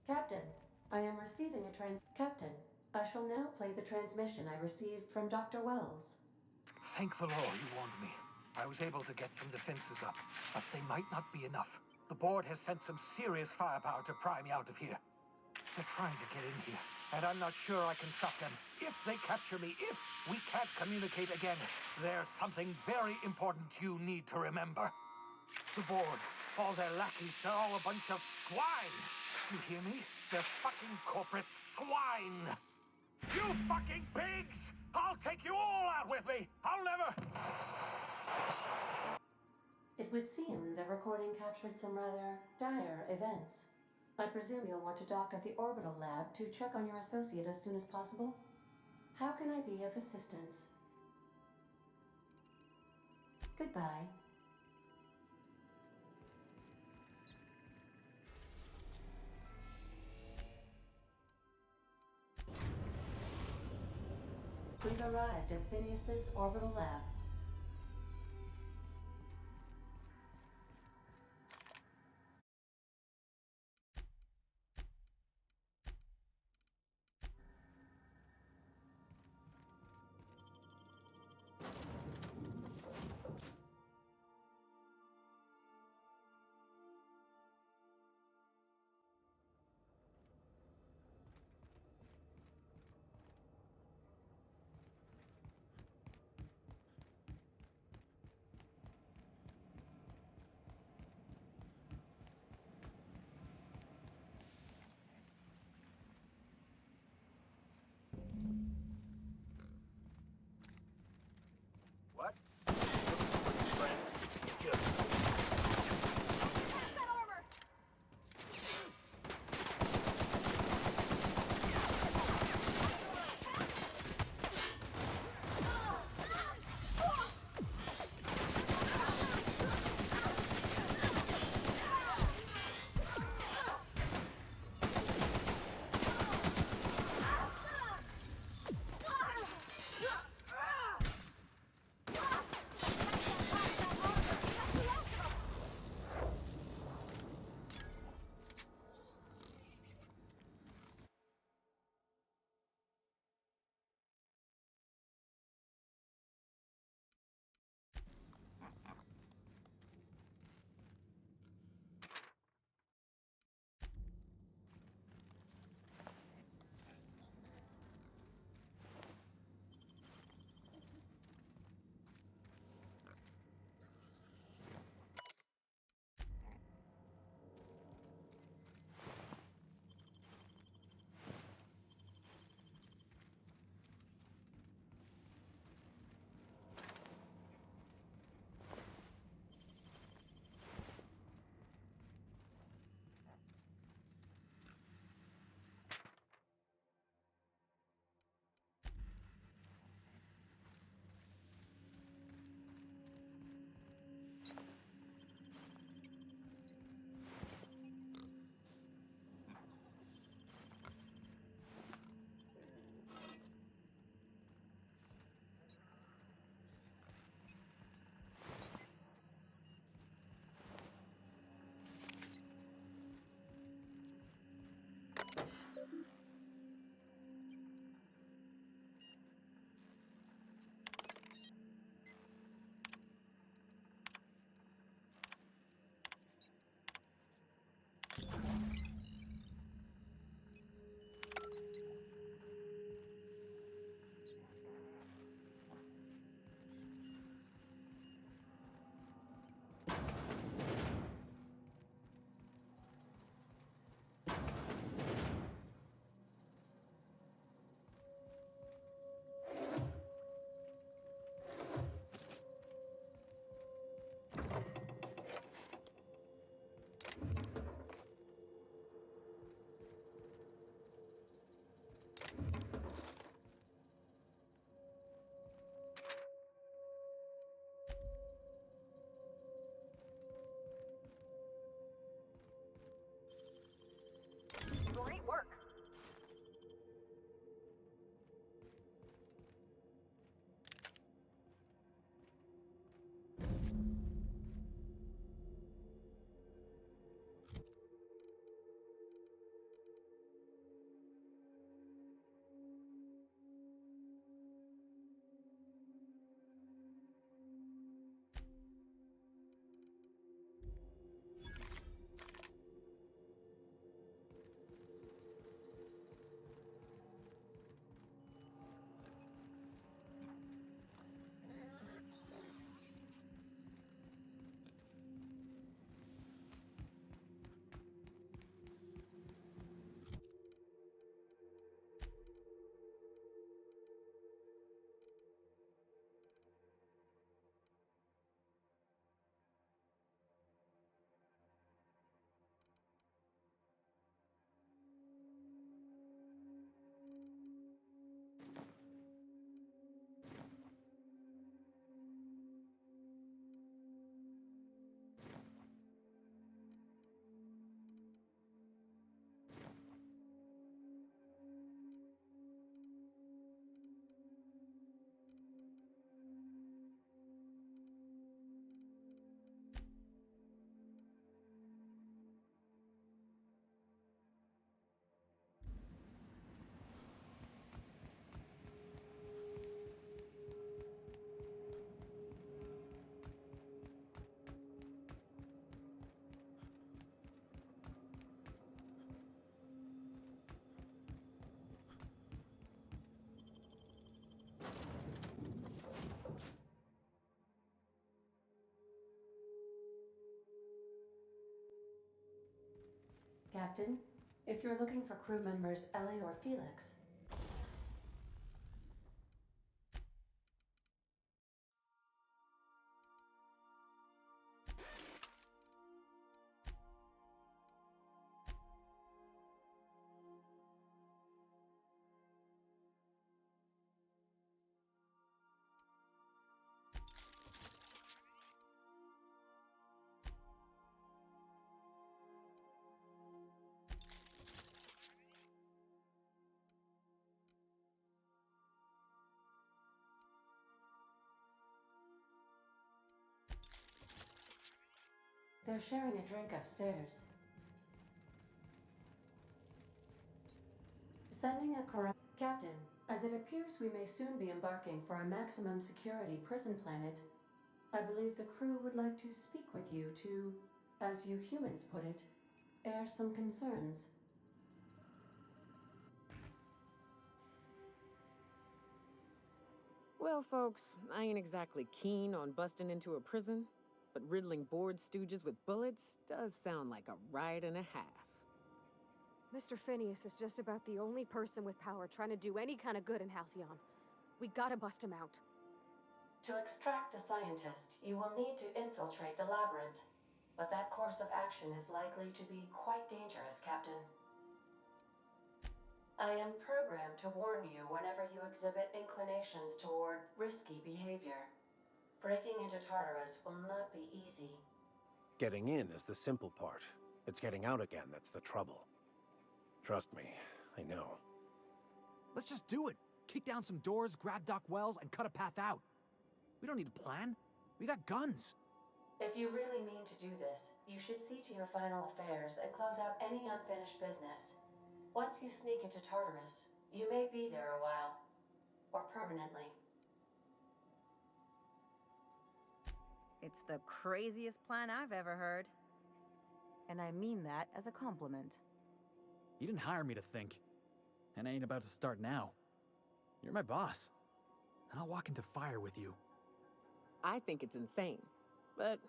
Captain, I am receiving Captain, I shall now play the transmission I received from Dr. Wells. Thank the Lord you warned me. I was able to get some defenses up, but they might not be enough. The board has sent some serious firepower to pry me out of here. They're trying to get in here, and I'm not sure I can stop them. If they capture me, if we can't communicate again, there's something very important you need to remember. The board, all their lackeys, they're all a bunch of swine. Do you hear me? They're fucking corporate swine. You fucking pigs! I'll take you all out with me! I'll never... It would seem the recording captured some rather dire events. I presume you'll want to dock at the orbital lab to check on your associate as soon as possible? How can I be of assistance? Goodbye. We've arrived at Phineas's orbital lab. Captain. If you're looking for crew members Ellie or Felix, they're sharing a drink upstairs. Sending a correct... Captain, as it appears we may soon be embarking for a maximum security prison planet, I believe the crew would like to speak with you to, as you humans put it, air some concerns. Well, folks, I ain't exactly keen on busting into a prison, but riddling bored stooges with bullets does sound like a ride and a half. Mr. Phineas is just about the only person with power trying to do any kind of good in Halcyon. We gotta bust him out. To extract the scientist, you will need to infiltrate the labyrinth, but that course of action is likely to be quite dangerous, Captain. I am programmed to warn you whenever you exhibit inclinations toward risky behavior. Breaking into Tartarus will not be easy. Getting in is the simple part. It's getting out again that's the trouble. Trust me, I know. Let's just do it. Kick down some doors, grab Doc Wells, and cut a path out. We don't need a plan. We got guns. If you really mean to do this, you should see to your final affairs and close out any unfinished business. Once you sneak into Tartarus, you may be there a while. Or permanently. It's the craziest plan I've ever heard. And I mean that as a compliment. You didn't hire me to think. And I ain't about to start now. You're my boss. And I'll walk into fire with you. I think it's insane. But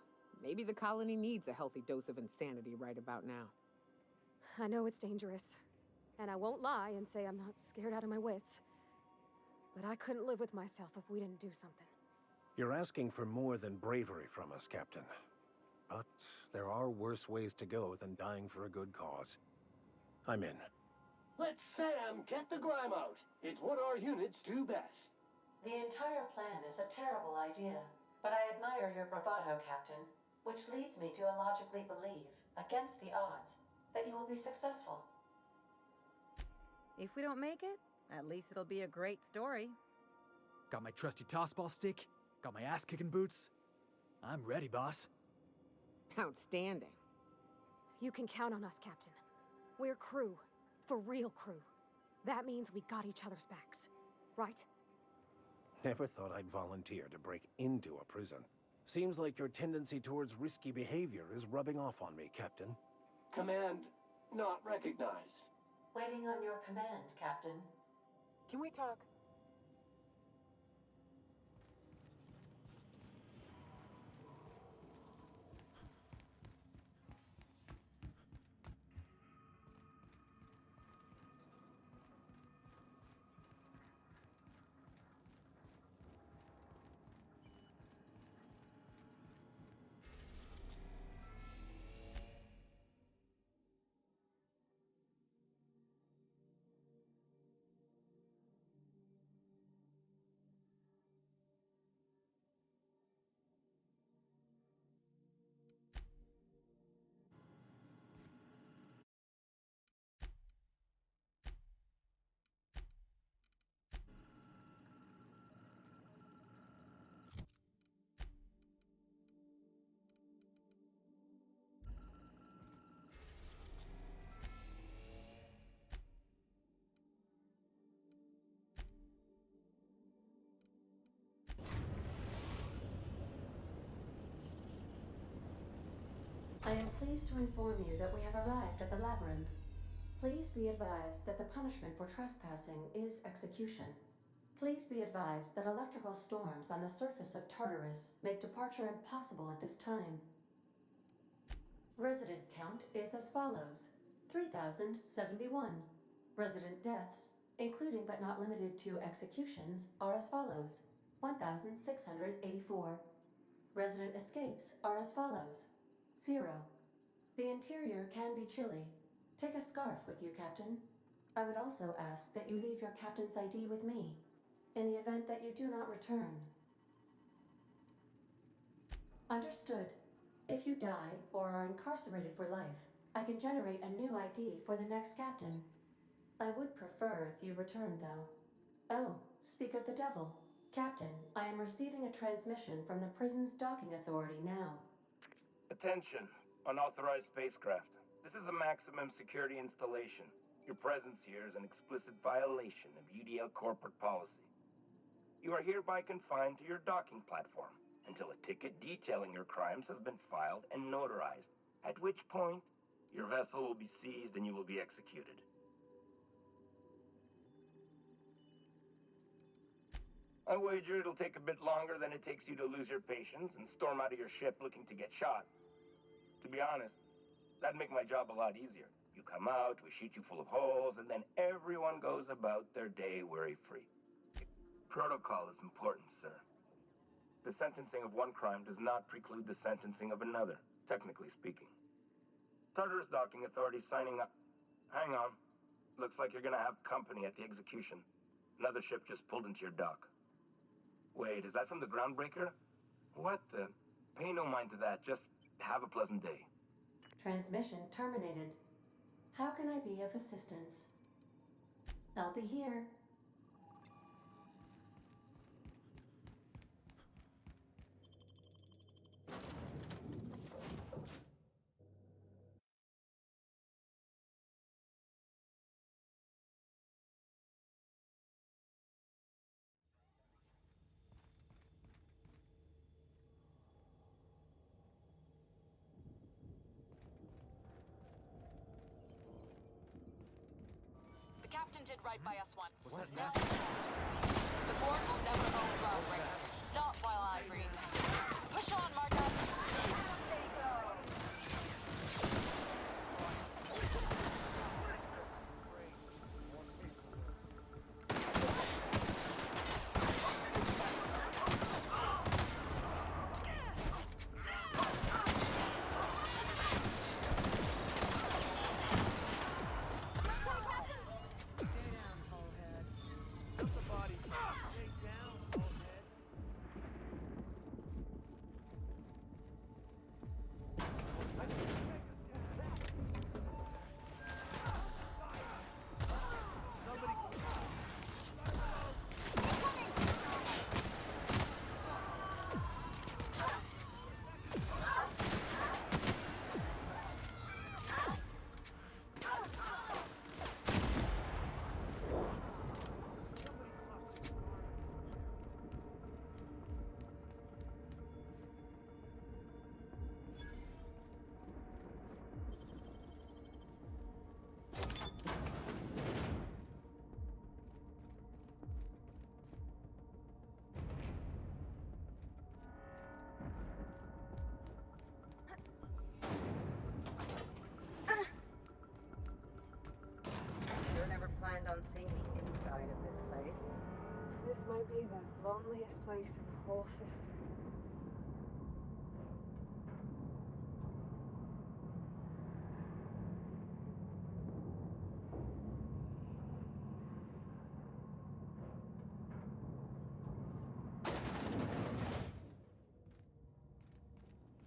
maybe the colony needs a healthy dose of insanity right about now. I know it's dangerous. And I won't lie and say I'm not scared out of my wits. But I couldn't live with myself if we didn't do something. You're asking for more than bravery from us, Captain. But there are worse ways to go than dying for a good cause. I'm in. Let Sam get the grime out. It's what our units do best. The entire plan is a terrible idea, but I admire your bravado, Captain, which leads me to illogically believe, against the odds, that you will be successful. If we don't make it, at least it'll be a great story. Got my trusty tossball stick, got my ass-kicking boots. I'm ready, boss. Outstanding. You can count on us, Captain. We're crew. For real crew. That means we got each other's backs. Right? Never thought I'd volunteer to break into a prison. Seems like your tendency towards risky behavior is rubbing off on me, Captain. Command not recognized. Waiting on your command, Captain. Can we talk? I am pleased to inform you that we have arrived at the labyrinth. Please be advised that the punishment for trespassing is execution. Please be advised that electrical storms on the surface of Tartarus make departure impossible at this time. Resident count is as follows: 3,071. Resident deaths, including but not limited to executions, are as follows: 1,684. Resident escapes are as follows: 0. The interior can be chilly. Take a scarf with you, Captain. I would also ask that you leave your captain's ID with me, in the event that you do not return. Understood. If you die or are incarcerated for life, I can generate a new ID for the next captain. I would prefer if you return, though. Oh, speak of the devil. Captain, I am receiving a transmission from the prison's docking authority now. Attention, unauthorized spacecraft. This is a maximum security installation. Your presence here is an explicit violation of UDL corporate policy. You are hereby confined to your docking platform until a ticket detailing your crimes has been filed and notarized, at which point your vessel will be seized and you will be executed. I wager it'll take a bit longer than it takes you to lose your patience and storm out of your ship looking to get shot. To be honest, that'd make my job a lot easier. You come out, we shoot you full of holes, and then everyone goes about their day worry-free. Protocol is important, sir. The sentencing of one crime does not preclude the sentencing of another, technically speaking. Tartarus Docking Authority signing up. Hang on. Looks like you're gonna have company at the execution. Another ship just pulled into your dock. Wait, is that from the Groundbreaker? What the? Pay no mind to that. Just have a pleasant day. Transmission terminated. How can I be of assistance? I'll be here. The captain did right by us once. What's that? Now, the board will never own Groundbreaker. Not while I breathe. Push on, Marcus! Sure never planned on seeing the inside of this place. This might be the loneliest place in the whole system.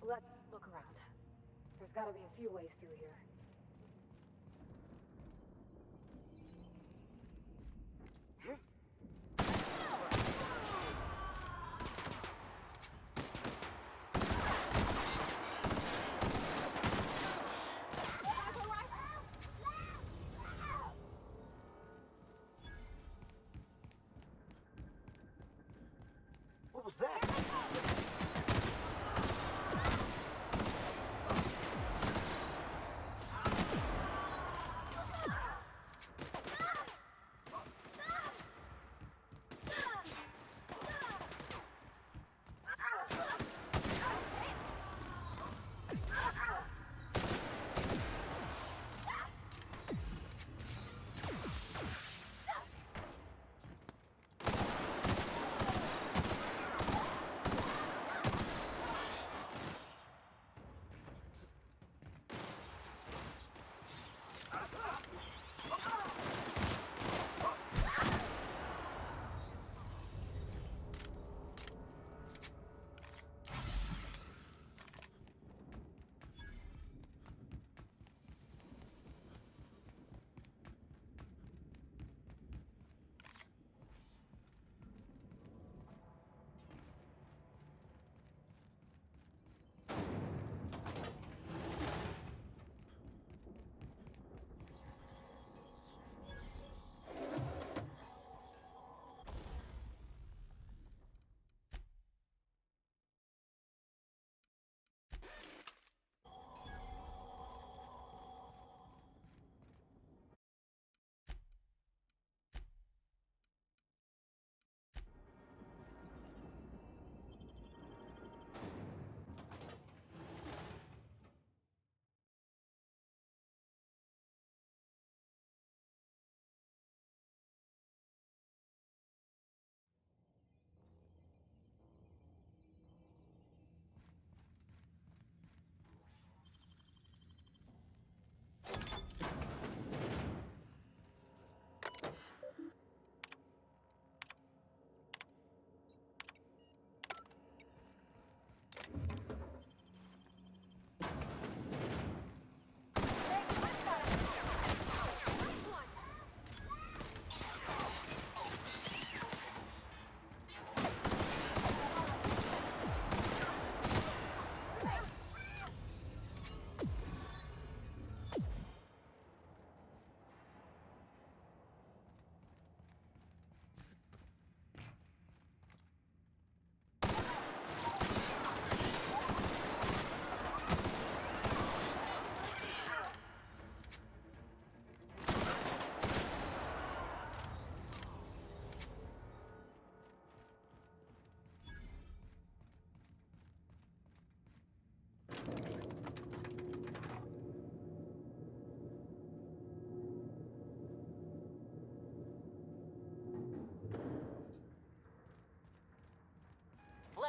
Let's look around. There's gotta be a few ways through here. What was that?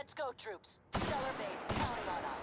Let's go, troops. Stellar base, counting on us.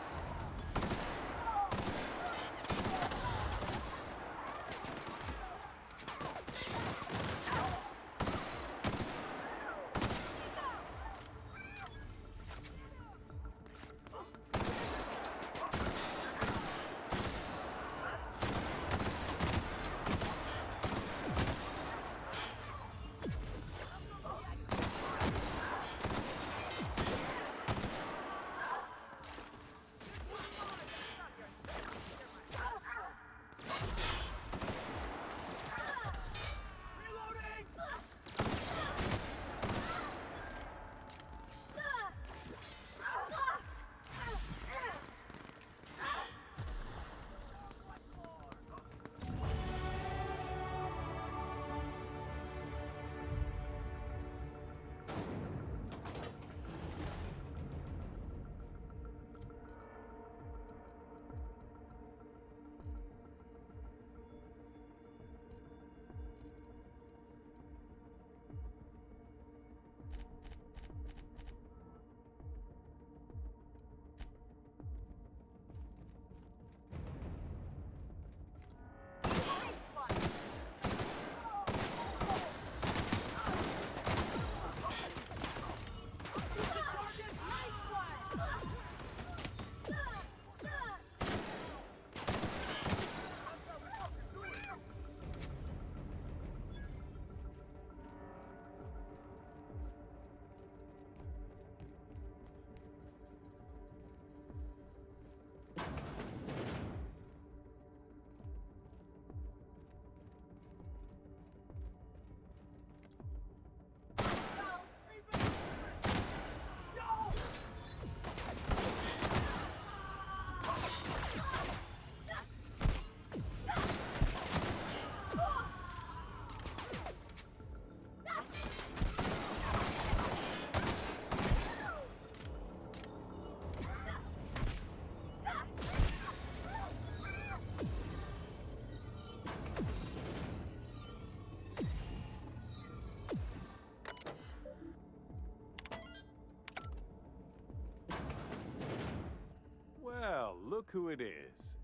Well, look who it is.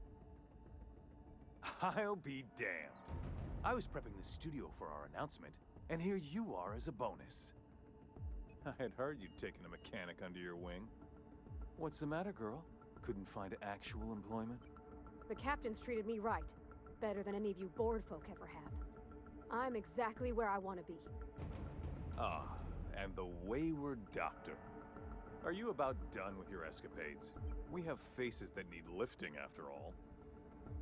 I'll be damned. I was prepping the studio for our announcement, and here you are as a bonus. I had heard you'd taken a mechanic under your wing. What's the matter, girl? Couldn't find actual employment? The captain's treated me right. Better than any of you bored folk ever have. I'm exactly where I want to be. Ah, and the wayward doctor. Are you about done with your escapades? We have faces that need lifting, after all.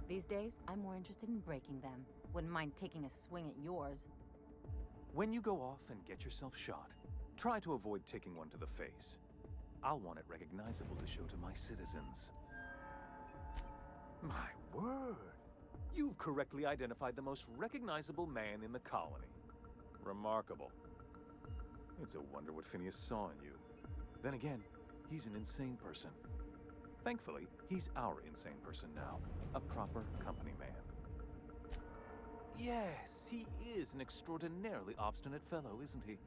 These days, I'm more interested in breaking them. Wouldn't mind taking a swing at yours. When you go off and get yourself shot, try to avoid taking one to the face. I'll want it recognizable to show to my citizens. My word! You've correctly identified the most recognizable man in the colony. Remarkable. It's a wonder what Phineas saw in you. Then again, he's an insane person. Thankfully, he's our insane person now. A proper company man. Yes, he is an extraordinarily obstinate fellow, isn't he?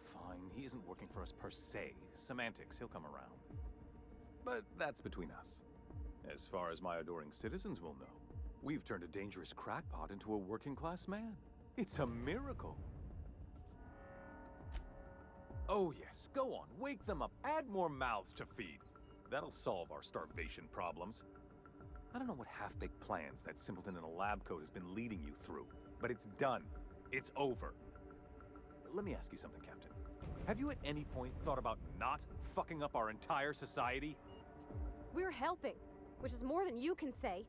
Fine, he isn't working for us per se. Semantics, he'll come around. But that's between us. As far as my adoring citizens will know, we've turned a dangerous crackpot into a working-class man. It's a miracle. Oh yes, go on, wake them up, add more mouths to feed. That'll solve our starvation problems. I don't know what half-baked plans that simpleton in a lab coat has been leading you through, but it's done. It's over. Let me ask you something, Captain. Have you at any point thought about not fucking up our entire society? We're helping, which is more than you can say.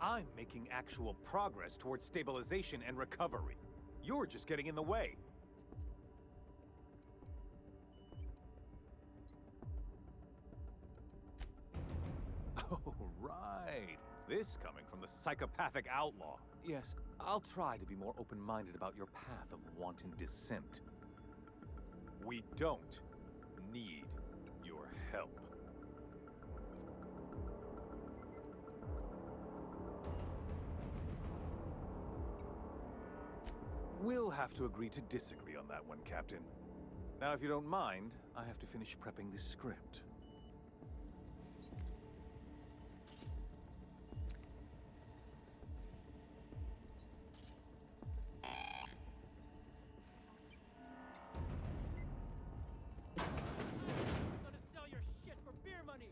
I'm making actual progress towards stabilization and recovery. You're just getting in the way. Oh, right. This coming from the psychopathic outlaw. Yes, I'll try to be more open-minded about your path of wanton dissent. We don't need your help. We'll have to agree to disagree on that one, Captain. Now, if you don't mind, I have to finish prepping this script. Gonna sell your shit for beer money!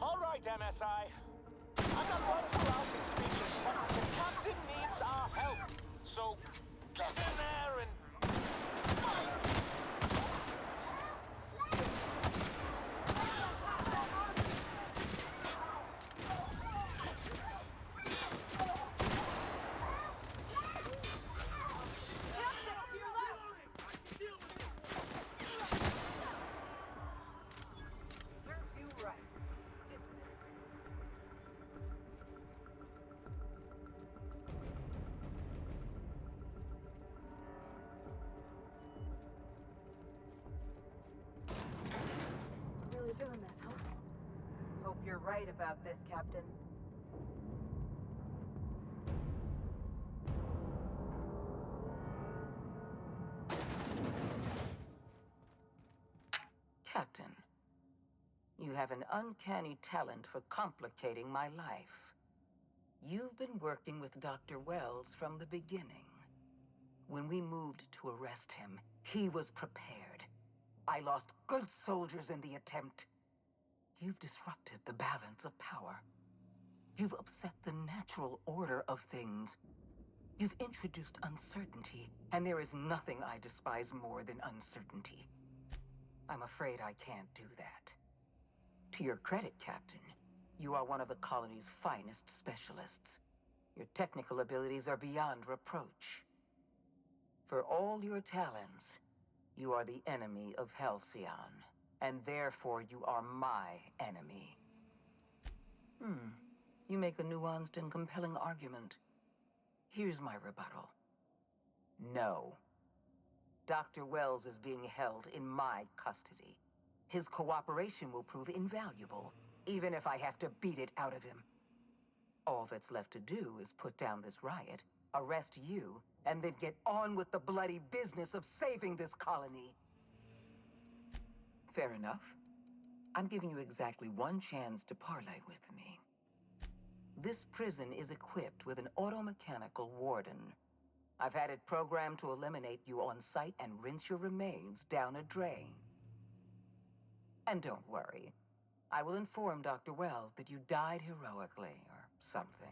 All right, MSI. I'm not one for rousing speeches, but the captain needs our help. So get in there and Really doing this, huh? Hope you're right about this, Captain. Captain, you have an uncanny talent for complicating my life. You've been working with Dr. Wells from the beginning. When we moved to arrest him, he was prepared. I lost good soldiers in the attempt. You've disrupted the balance of power. You've upset the natural order of things. You've introduced uncertainty, and there is nothing I despise more than uncertainty. I'm afraid I can't do that. To your credit, Captain, you are one of the colony's finest specialists. Your technical abilities are beyond reproach. For all your talents, you are the enemy of Halcyon, and therefore you are my enemy. You make a nuanced and compelling argument. Here's my rebuttal. No. Dr. Wells is being held in my custody. His cooperation will prove invaluable, even if I have to beat it out of him. All that's left to do is put down this riot, arrest you, and then get on with the bloody business of saving this colony. Fair enough. I'm giving you exactly one chance to parley with me. This prison is equipped with an automechanical warden. I've had it programmed to eliminate you on sight and rinse your remains down a drain. And don't worry, I will inform Dr. Wells that you died heroically or something.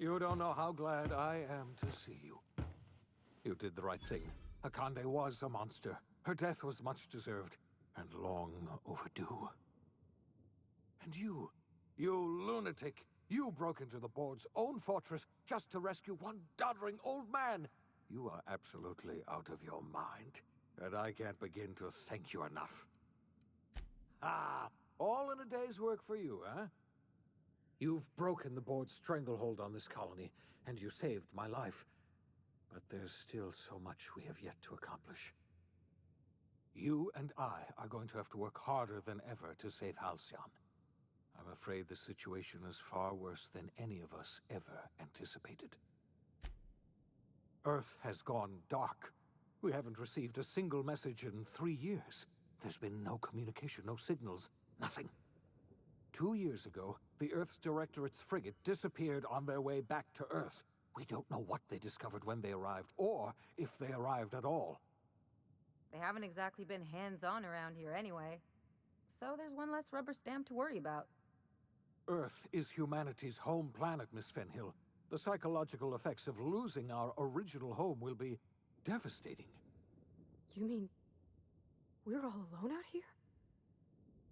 You don't know how glad I am to see you. You did the right thing. Akande was a monster. Her death was much deserved, and long overdue. And you lunatic, you broke into the board's own fortress just to rescue one doddering old man. You are absolutely out of your mind, and I can't begin to thank you enough. Ah, all in a day's work for you, huh? You've broken the board's stranglehold on this colony, and you saved my life. But there's still so much we have yet to accomplish. You and I are going to have to work harder than ever to save Halcyon. I'm afraid the situation is far worse than any of us ever anticipated. Earth has gone dark. We haven't received a single message in 3 years. There's been no communication, no signals, nothing. 2 years ago, the Earth's Directorate's frigate disappeared on their way back to Earth. We don't know what they discovered when they arrived, or if they arrived at all. They haven't exactly been hands-on around here anyway. So there's one less rubber stamp to worry about. Earth is humanity's home planet, Miss Fenhill. The psychological effects of losing our original home will be devastating. You mean we're all alone out here?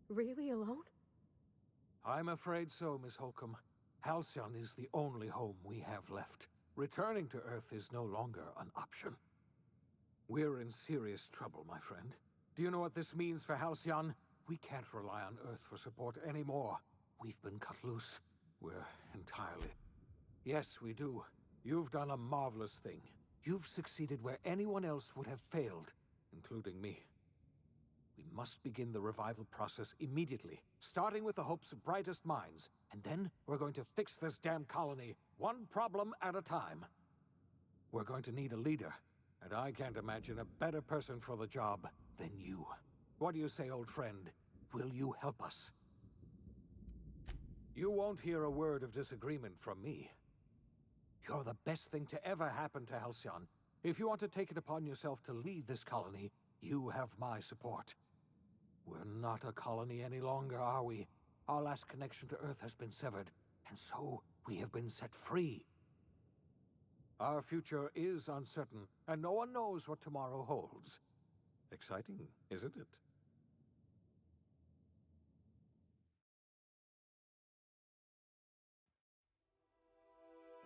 Really alone? I'm afraid so, Miss Holcomb. Halcyon is the only home we have left. Returning to Earth is no longer an option. We're in serious trouble, my friend. Do you know what this means for Halcyon? We can't rely on Earth for support anymore. We've been cut loose. We're entirely... Yes, we do. You've done a marvelous thing. You've succeeded where anyone else would have failed, including me. We must begin the revival process immediately, starting with the Hope's brightest minds, and then we're going to fix this damn colony, one problem at a time. We're going to need a leader, and I can't imagine a better person for the job than you. What do you say, old friend? Will you help us? You won't hear a word of disagreement from me. You're the best thing to ever happen to Halcyon. If you want to take it upon yourself to lead this colony, you have my support. We're not a colony any longer, are we? Our last connection to Earth has been severed, and so we have been set free. Our future is uncertain, and no one knows what tomorrow holds. Exciting, isn't it?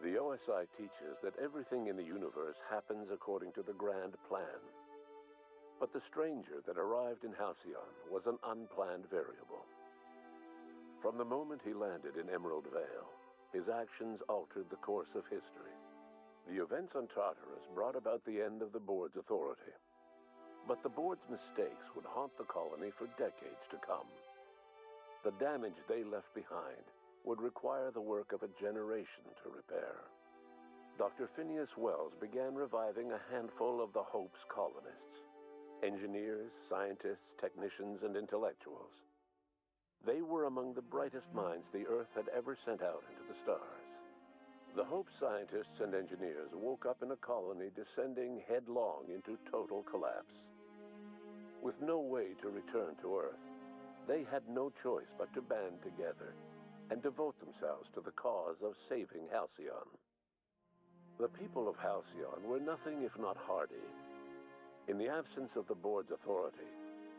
The OSI teaches that everything in the universe happens according to the grand plan. But the stranger that arrived in Halcyon was an unplanned variable. From the moment he landed in Emerald Vale, his actions altered the course of history. The events on Tartarus brought about the end of the board's authority. But the board's mistakes would haunt the colony for decades to come. The damage they left behind would require the work of a generation to repair. Dr. Phineas Wells began reviving a handful of the Hope's colonists. Engineers, scientists, technicians, and intellectuals. They were among the brightest minds the Earth had ever sent out into the stars. The Hope scientists and engineers woke up in a colony descending headlong into total collapse. With no way to return to Earth, they had no choice but to band together and devote themselves to the cause of saving Halcyon. The people of Halcyon were nothing if not hardy. In the absence of the board's authority,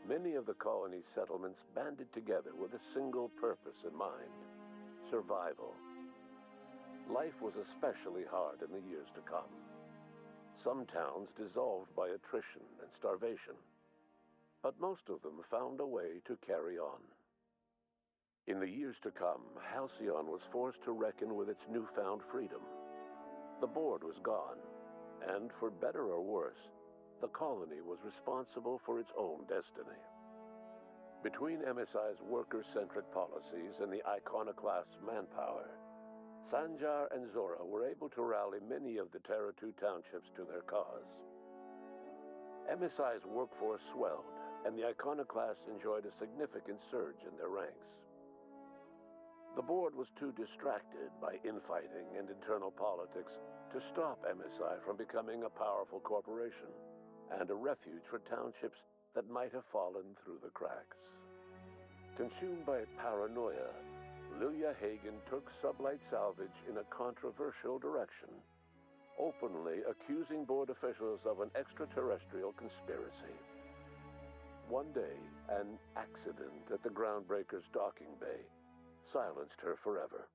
many of the colony's settlements banded together with a single purpose in mind: survival. Life was especially hard in the years to come. Some towns dissolved by attrition and starvation, but most of them found a way to carry on. In the years to come, Halcyon was forced to reckon with its newfound freedom. The board was gone, and for better or worse, the colony was responsible for its own destiny. Between MSI's worker-centric policies and the iconoclast's manpower, Sanjar and Zora were able to rally many of the Terra 2 townships to their cause. MSI's workforce swelled, and the iconoclasts enjoyed a significant surge in their ranks. The board was too distracted by infighting and internal politics to stop MSI from becoming a powerful corporation and a refuge for townships that might have fallen through the cracks. Consumed by paranoia, Lilia Hagen took sublight salvage in a controversial direction, openly accusing board officials of an extraterrestrial conspiracy. One day, an accident at the Groundbreaker's docking bay silenced her forever.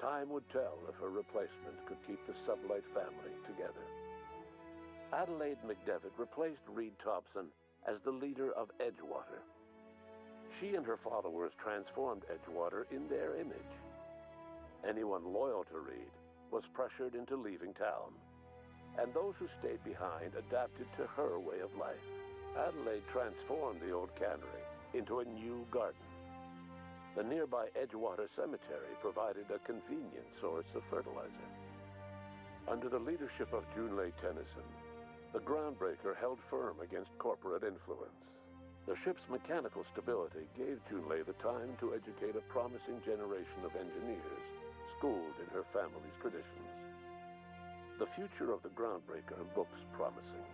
Time would tell if her replacement could keep the sublight family together. Adelaide McDevitt replaced Reed Thompson as the leader of Edgewater. She and her followers transformed Edgewater in their image. Anyone loyal to Reed was pressured into leaving town, and those who stayed behind adapted to her way of life. Adelaide transformed the old cannery into a new garden. The nearby Edgewater Cemetery provided a convenient source of fertilizer. Under the leadership of Junlei Tennyson, the Groundbreaker held firm against corporate influence. The ship's mechanical stability gave Junlei the time to educate a promising generation of engineers schooled in her family's traditions. The future of the Groundbreaker looks promising.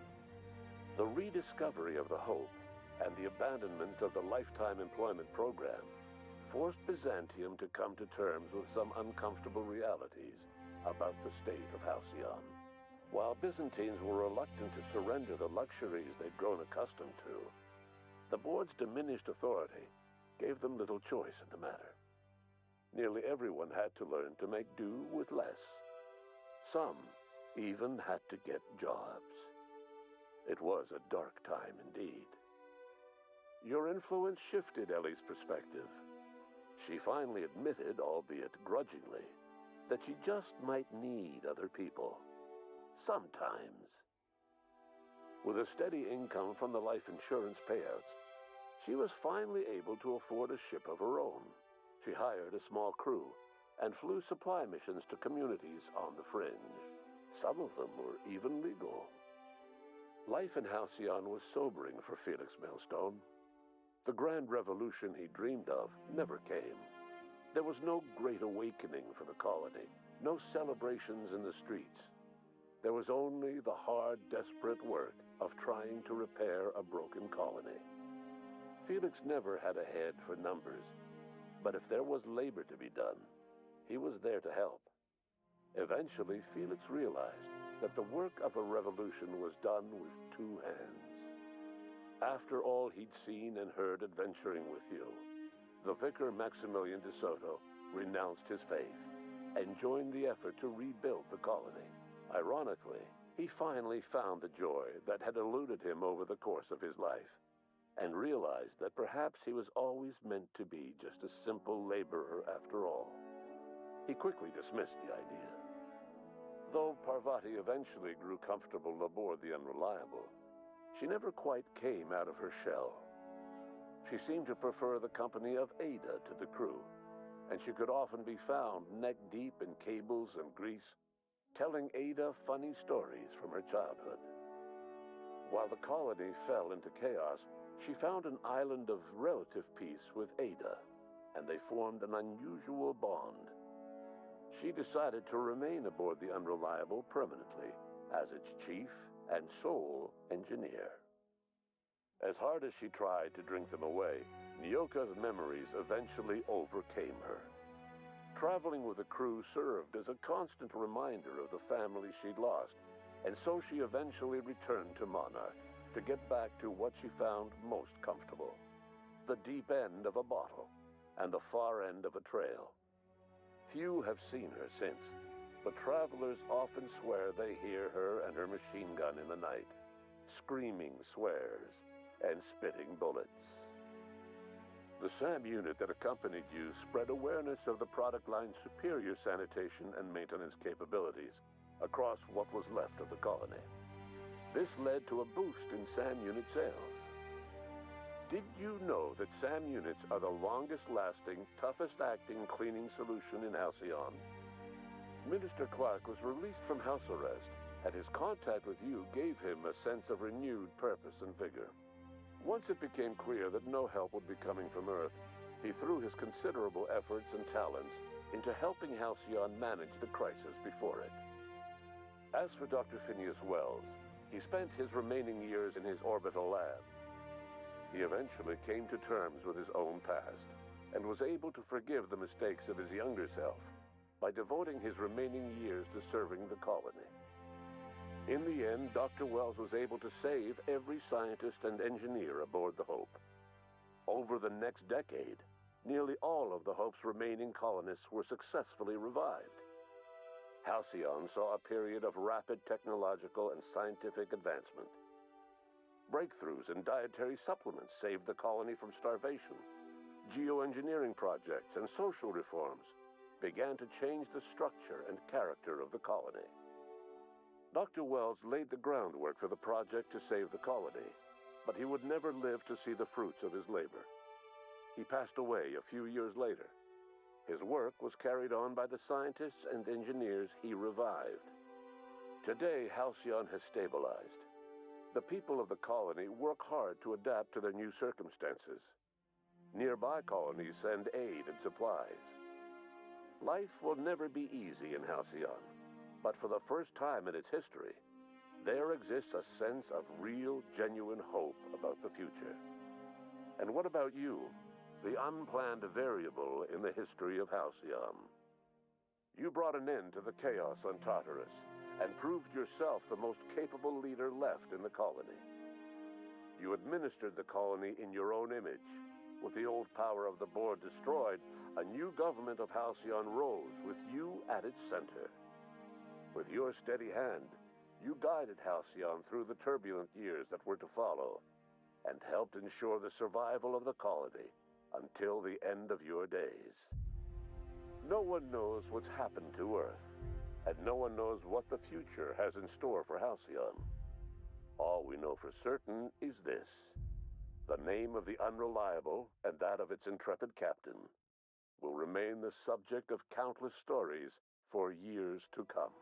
The rediscovery of the Hope and the abandonment of the Lifetime Employment Program forced Byzantium to come to terms with some uncomfortable realities about the state of Halcyon. While Byzantines were reluctant to surrender the luxuries they'd grown accustomed to, the board's diminished authority gave them little choice in the matter. Nearly everyone had to learn to make do with less. Some even had to get jobs. It was a dark time indeed. Your influence shifted Ellie's perspective. She finally admitted, albeit grudgingly, that she just might need other people. Sometimes. With a steady income from the life insurance payouts, she was finally able to afford a ship of her own. She hired a small crew and flew supply missions to communities on the fringe. Some of them were even legal. Life in Halcyon was sobering for Felix Millstone. The grand revolution he dreamed of never came. There was no great awakening for the colony, no celebrations in the streets. There was only the hard, desperate work of trying to repair a broken colony. Felix never had a head for numbers, but if there was labor to be done, he was there to help. Eventually, Felix realized that the work of a revolution was done with two hands. After all he'd seen and heard adventuring with you, the vicar Maximilian de Soto renounced his faith and joined the effort to rebuild the colony. Ironically, he finally found the joy that had eluded him over the course of his life, and realized that perhaps he was always meant to be just a simple laborer after all. He quickly dismissed the idea. Though Parvati eventually grew comfortable aboard the Unreliable, she never quite came out of her shell. She seemed to prefer the company of Ada to the crew, and she could often be found neck-deep in cables and grease, telling Ada funny stories from her childhood. While the colony fell into chaos, she found an island of relative peace with Ada, and they formed an unusual bond. She decided to remain aboard the Unreliable permanently as its chief and sole engineer. As hard as she tried to drink them away, Nyoka's memories eventually overcame her. Traveling with the crew served as a constant reminder of the family she'd lost, and so she eventually returned to Monarch to get back to what she found most comfortable: the deep end of a bottle and the far end of a trail. Few have seen her since, but travelers often swear they hear her and her machine gun in the night, screaming swears and spitting bullets. The SAM unit that accompanied you spread awareness of the product line's superior sanitation and maintenance capabilities across what was left of the colony. This led to a boost in SAM unit sales. Did you know that SAM units are the longest-lasting, toughest-acting cleaning solution in Halcyon? Minister Clark was released from house arrest, and his contact with you gave him a sense of renewed purpose and vigor. Once it became clear that no help would be coming from Earth, he threw his considerable efforts and talents into helping Halcyon manage the crisis before it. As for Dr. Phineas Wells, he spent his remaining years in his orbital lab. He eventually came to terms with his own past and was able to forgive the mistakes of his younger self by devoting his remaining years to serving the colony. In the end, Dr. Wells was able to save every scientist and engineer aboard the Hope. Over the next decade, nearly all of the Hope's remaining colonists were successfully revived. Halcyon saw a period of rapid technological and scientific advancement. Breakthroughs in dietary supplements saved the colony from starvation. Geoengineering projects and social reforms began to change the structure and character of the colony. Dr. Wells laid the groundwork for the project to save the colony, but he would never live to see the fruits of his labor. He passed away a few years later. His work was carried on by the scientists and engineers he revived. Today, Halcyon has stabilized. The people of the colony work hard to adapt to their new circumstances. Nearby colonies send aid and supplies. Life will never be easy in Halcyon, but for the first time in its history, there exists a sense of real, genuine hope about the future. And what about you? The unplanned variable in the history of Halcyon. You brought an end to the chaos on Tartarus and proved yourself the most capable leader left in the colony. You administered the colony in your own image. With the old power of the board destroyed, a new government of Halcyon rose with you at its center. With your steady hand, you guided Halcyon through the turbulent years that were to follow and helped ensure the survival of the colony until the end of your days. No one knows what's happened to Earth, and no one knows what the future has in store for Halcyon. All we know for certain is this: the name of the Unreliable and that of its intrepid captain will remain the subject of countless stories for years to come.